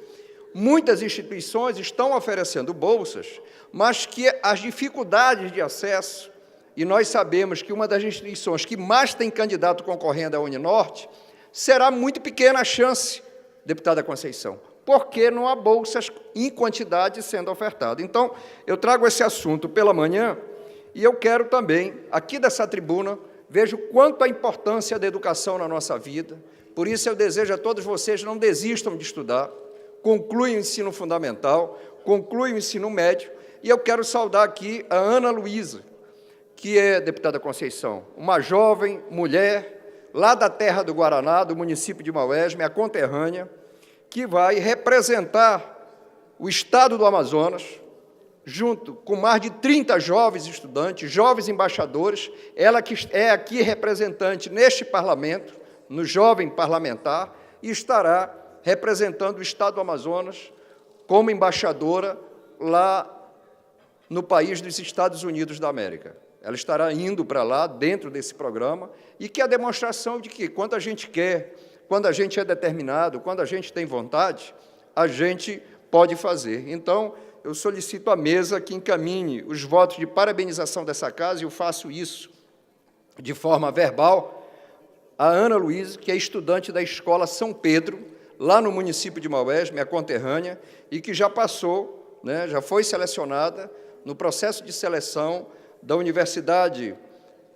muitas instituições estão oferecendo bolsas, mas que as dificuldades de acesso, e nós sabemos que uma das instituições que mais tem candidato concorrendo é a Uninorte, será muito pequena a chance, deputada Conceição, porque não há bolsas em quantidade sendo ofertadas. Então, eu trago esse assunto pela manhã, e eu quero também, aqui dessa tribuna, vejo quanto a importância da educação na nossa vida. Por isso, eu desejo a todos vocês, não desistam de estudar, concluem o ensino fundamental, concluem o ensino médio, e eu quero saudar aqui a Ana Luísa, que é, deputada Conceição, uma jovem mulher, lá da terra do Guaraná, do município de Maués, minha conterrânea, que vai representar o estado do Amazonas, junto com mais de 30 jovens estudantes, jovens embaixadores, ela que é aqui representante neste parlamento, no Jovem Parlamentar, e estará representando o estado do Amazonas como embaixadora lá no país dos Estados Unidos da América. Ela estará indo para lá, dentro desse programa, e que é a demonstração de que, quando a gente quer, quando a gente é determinado, quando a gente tem vontade, a gente pode fazer. Então, eu solicito à mesa que encaminhe os votos de parabenização dessa casa, e eu faço isso de forma verbal, a Ana Luísa, que é estudante da Escola São Pedro, lá no município de Maués, minha conterrânea, e que já passou, já foi selecionada no processo de seleção da Universidade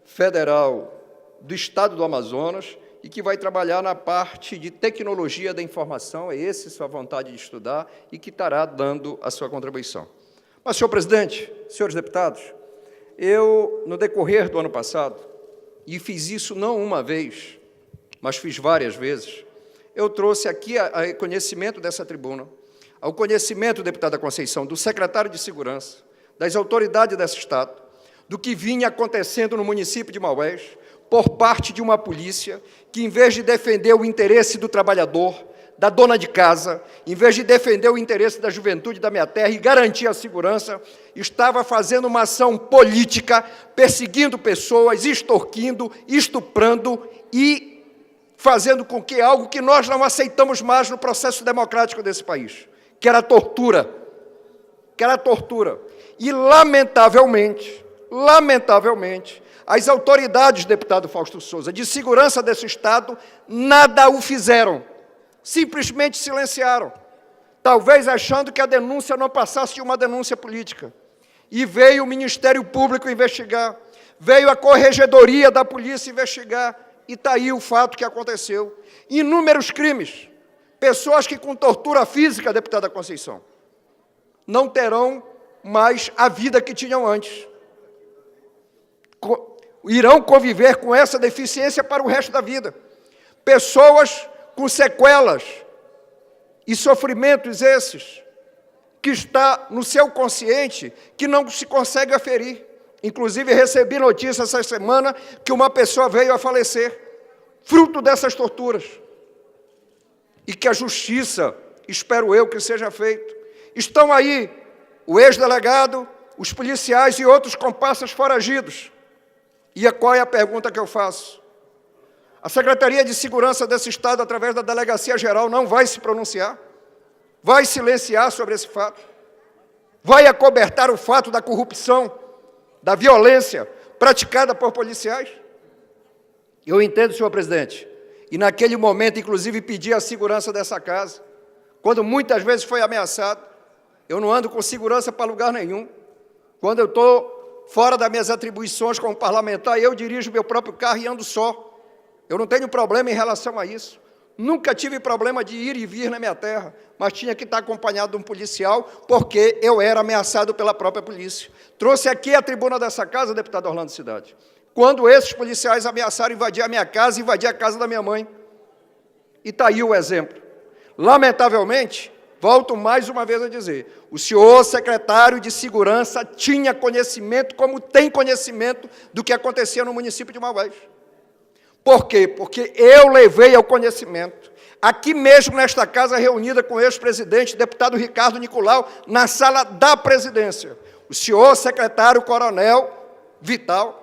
Federal do Estado do Amazonas, e que vai trabalhar na parte de tecnologia da informação, é essa a sua vontade de estudar, e que estará dando a sua contribuição. Mas, senhor presidente, senhores deputados, eu, no decorrer do ano passado, e fiz isso não uma vez, mas fiz várias vezes, eu trouxe aqui a conhecimento dessa tribuna, ao conhecimento, deputada Conceição, do secretário de Segurança, das autoridades desse Estado, do que vinha acontecendo no município de Maués, por parte de uma polícia que, em vez de defender o interesse do trabalhador, da dona de casa, em vez de defender o interesse da juventude da minha terra e garantir a segurança, estava fazendo uma ação política, perseguindo pessoas, extorquindo, estuprando e fazendo com que algo que nós não aceitamos mais no processo democrático desse país, que era a tortura. E, lamentavelmente, as autoridades, deputado Fausto Souza, de segurança desse Estado, nada o fizeram, simplesmente silenciaram. talvez achando que a denúncia não passasse de uma denúncia política. E veio o Ministério Público investigar, veio a Corregedoria da Polícia investigar, e está aí o fato que aconteceu. Inúmeros crimes, pessoas que com tortura física, deputada Conceição, não terão mais a vida que tinham antes. Irão conviver com essa deficiência para o resto da vida. Pessoas com sequelas e sofrimentos esses, que está no seu consciente, que não se consegue aferir. Inclusive, recebi notícia essa semana que uma pessoa veio a falecer, fruto dessas torturas. E que a justiça, espero eu que seja feito. Estão aí o ex-delegado, os policiais e outros comparsas foragidos. E qual é a pergunta que eu faço? A Secretaria de Segurança desse Estado, através da Delegacia Geral, não vai se pronunciar? Vai silenciar sobre esse fato? Vai acobertar o fato da corrupção, da violência praticada por policiais? Eu entendo, senhor presidente, e naquele momento, inclusive, pedi a segurança dessa casa, quando muitas vezes foi ameaçado. Eu não ando com segurança para lugar nenhum. Quando eu estou fora das minhas atribuições como parlamentar, eu dirijo meu próprio carro e ando só. Eu não tenho problema em relação a isso. Nunca tive problema de ir e vir na minha terra, mas tinha que estar acompanhado de um policial, porque eu era ameaçado pela própria polícia. Trouxe aqui a tribuna dessa casa, deputado Orlando Cidade, quando esses policiais ameaçaram invadir a minha casa, invadir a casa da minha mãe. E está aí o exemplo. Lamentavelmente, volto mais uma vez a dizer, o senhor secretário de Segurança tinha conhecimento, como tem conhecimento, do que acontecia no município de Maués. Por quê? Porque eu levei ao conhecimento, aqui mesmo nesta casa, reunida com o ex-presidente, deputado Ricardo Nicolau, na sala da presidência. O senhor secretário coronel Vital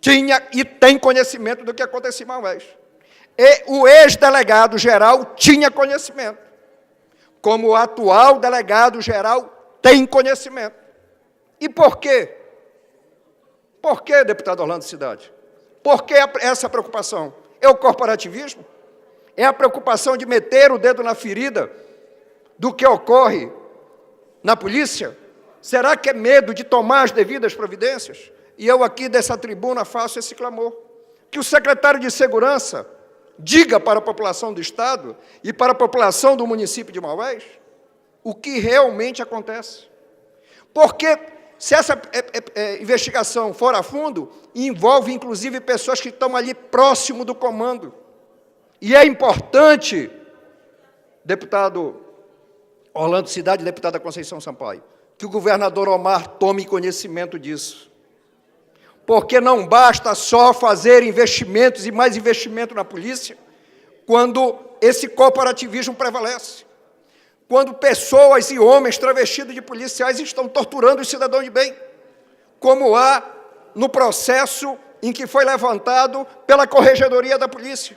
tinha e tem conhecimento do que acontecia em Maués. E o ex-delegado geral tinha conhecimento, como o atual delegado geral tem conhecimento. E por quê? Por quê, deputado Orlando Cidade? Por que essa preocupação? É o corporativismo? É a preocupação de meter o dedo na ferida do que ocorre na polícia? Será que é medo de tomar as devidas providências? E eu aqui dessa tribuna faço esse clamor. Que o secretário de Segurança diga para a população do Estado e para a população do município de Maués o que realmente acontece. Porque se essa investigação for a fundo, envolve inclusive pessoas que estão ali próximo do comando. E é importante, deputado Orlando Cidade e deputada Conceição Sampaio, que o governador Omar tome conhecimento disso. Porque não basta só fazer investimentos e mais investimento na polícia, quando esse corporativismo prevalece. Quando pessoas e homens travestidos de policiais estão torturando os cidadãos de bem, como há no processo em que foi levantado pela Corregedoria da Polícia,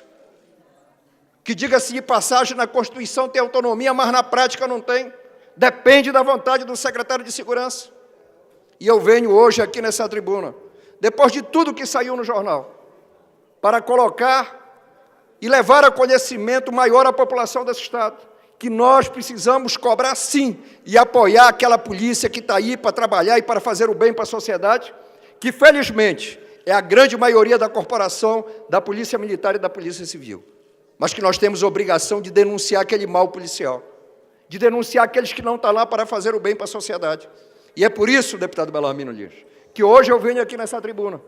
que, diga-se de passagem, na Constituição tem autonomia, mas na prática não tem, depende da vontade do secretário de Segurança. E eu venho hoje aqui nessa tribuna, depois de tudo que saiu no jornal, para colocar e levar a conhecimento maior à população desse Estado, que nós precisamos cobrar sim e apoiar aquela polícia que está aí para trabalhar e para fazer o bem para a sociedade, que felizmente é a grande maioria da corporação da Polícia Militar e da Polícia Civil, mas que nós temos obrigação de denunciar aquele mal policial, de denunciar aqueles que não estão lá para fazer o bem para a sociedade. E é por isso, deputado Bellarmino Lins, que hoje eu venho aqui nessa tribuna,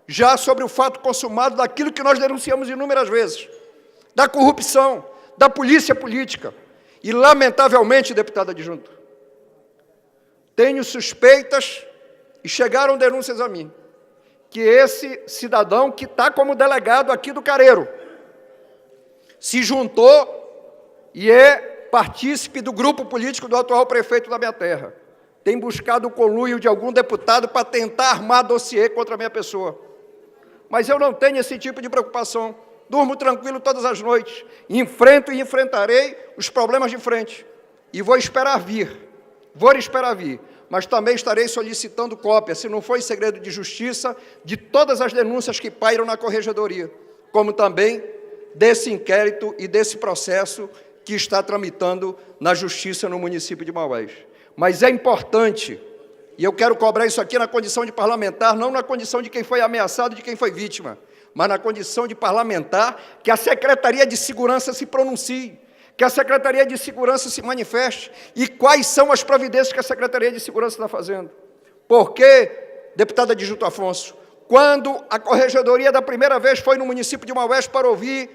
já sobre o fato consumado daquilo que nós denunciamos inúmeras vezes, da corrupção, da polícia política. E, lamentavelmente, deputado adjunto, tenho suspeitas, e chegaram denúncias a mim, que esse cidadão que está como delegado aqui do Careiro, se juntou e é partícipe do grupo político do atual prefeito da minha terra. Tem buscado o conluio de algum deputado para tentar armar dossiê contra a minha pessoa. Mas eu não tenho esse tipo de preocupação. Durmo tranquilo todas as noites, enfrento e enfrentarei os problemas de frente. E vou esperar vir, mas também estarei solicitando cópia, se não for em segredo de justiça, de todas as denúncias que pairam na Corregedoria, como também desse inquérito e desse processo que está tramitando na Justiça no município de Maués. Mas é importante, e eu quero cobrar isso aqui na condição de parlamentar, não na condição de quem foi ameaçado, de quem foi vítima, mas na condição de parlamentar, que a Secretaria de Segurança se pronuncie, que a Secretaria de Segurança se manifeste, e quais são as providências que a Secretaria de Segurança está fazendo. Porque, deputado Adjunto Afonso, quando a Corregedoria da primeira vez foi no município de Maués para ouvir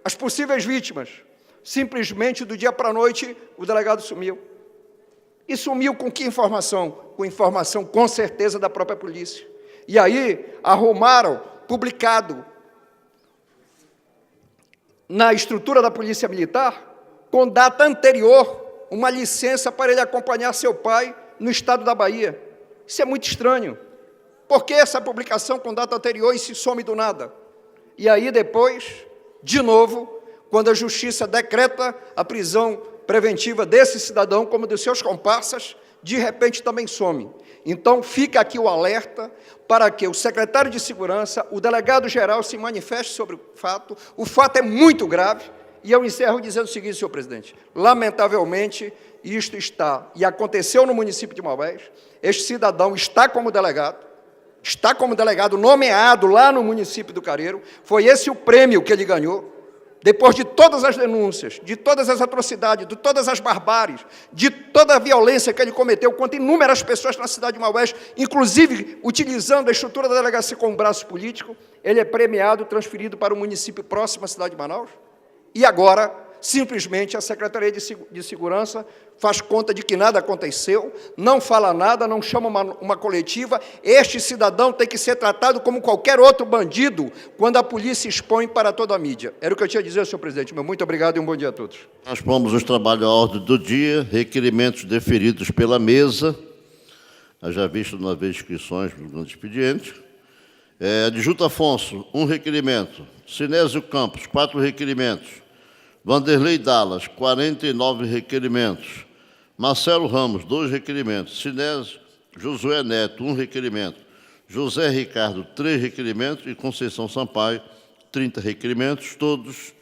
as possíveis vítimas, simplesmente do dia para a noite o delegado sumiu. E sumiu com que informação? Com informação, com certeza, da própria polícia. E aí arrumaram, publicado na estrutura da Polícia Militar, com data anterior, uma licença para ele acompanhar seu pai no estado da Bahia. Isso é muito estranho. Por que essa publicação com data anterior e se some do nada? E aí depois, de novo, quando a Justiça decreta a prisão preventiva desse cidadão, como dos seus comparsas, de repente também some. Então, fica aqui o alerta para que o secretário de Segurança, o delegado-geral, se manifeste sobre o fato. O fato é muito grave, e eu encerro dizendo o seguinte, senhor presidente, lamentavelmente, isto está, e aconteceu no município de Maués, este cidadão está como delegado nomeado lá no município do Careiro, foi esse o prêmio que ele ganhou, depois de todas as denúncias, de todas as atrocidades, de todas as barbáries, de toda a violência que ele cometeu contra inúmeras pessoas na cidade de Maués, inclusive utilizando a estrutura da delegacia como braço político, ele é premiado, transferido para o município próximo à cidade de Manaus, e agora, simplesmente, a Secretaria de Segurança faz conta de que nada aconteceu, não fala nada, não chama uma coletiva. Este cidadão tem que ser tratado como qualquer outro bandido quando a polícia expõe para toda a mídia. Era o que eu tinha a dizer, senhor presidente. Meu muito obrigado e um bom dia a todos. Nós vamos os trabalhos à ordem do dia, requerimentos deferidos pela mesa, já visto nas inscrições do expediente. Adjunto Afonso, 1 requerimento. Sinésio Campos, 4 requerimentos. Vanderlei Dallas, 49 requerimentos. Marcelo Ramos, 2 requerimentos. Sinésio Josué Neto, 1 requerimento. José Ricardo, 3 requerimentos. E Conceição Sampaio, 30 requerimentos. Todos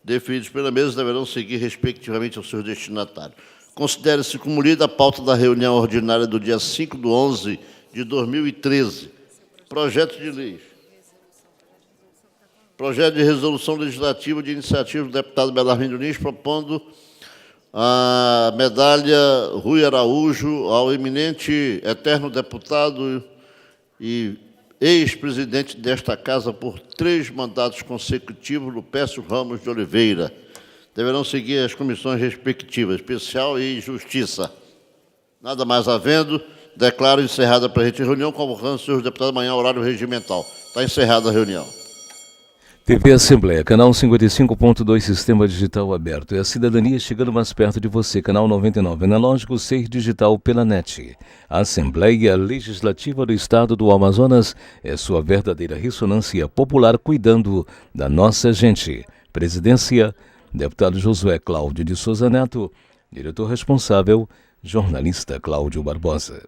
deferidos pela mesa deverão seguir, respectivamente, aos seus destinatários. Considere-se como lida a pauta da reunião ordinária do dia 5/11/2013. Projeto de lei. Projeto de resolução legislativa de iniciativa do deputado Belarmino Lins, propondo a medalha Rui Araújo ao eminente eterno deputado e ex-presidente desta Casa por 3 mandatos consecutivos, Lupécio Ramos de Oliveira. Deverão seguir as comissões respectivas, Especial e Justiça. Nada mais havendo, declaro encerrada a presente reunião, convocando os senhores deputados amanhã, horário regimental. Está encerrada a reunião. TV Assembleia, canal 55.2, Sistema Digital Aberto. É a cidadania chegando mais perto de você. Canal 99, analógico 6 digital pela NET. A Assembleia Legislativa do Estado do Amazonas é sua verdadeira ressonância popular, cuidando da nossa gente. Presidência, deputado Josué Cláudio de Souza Neto. Diretor responsável, jornalista Cláudio Barbosa.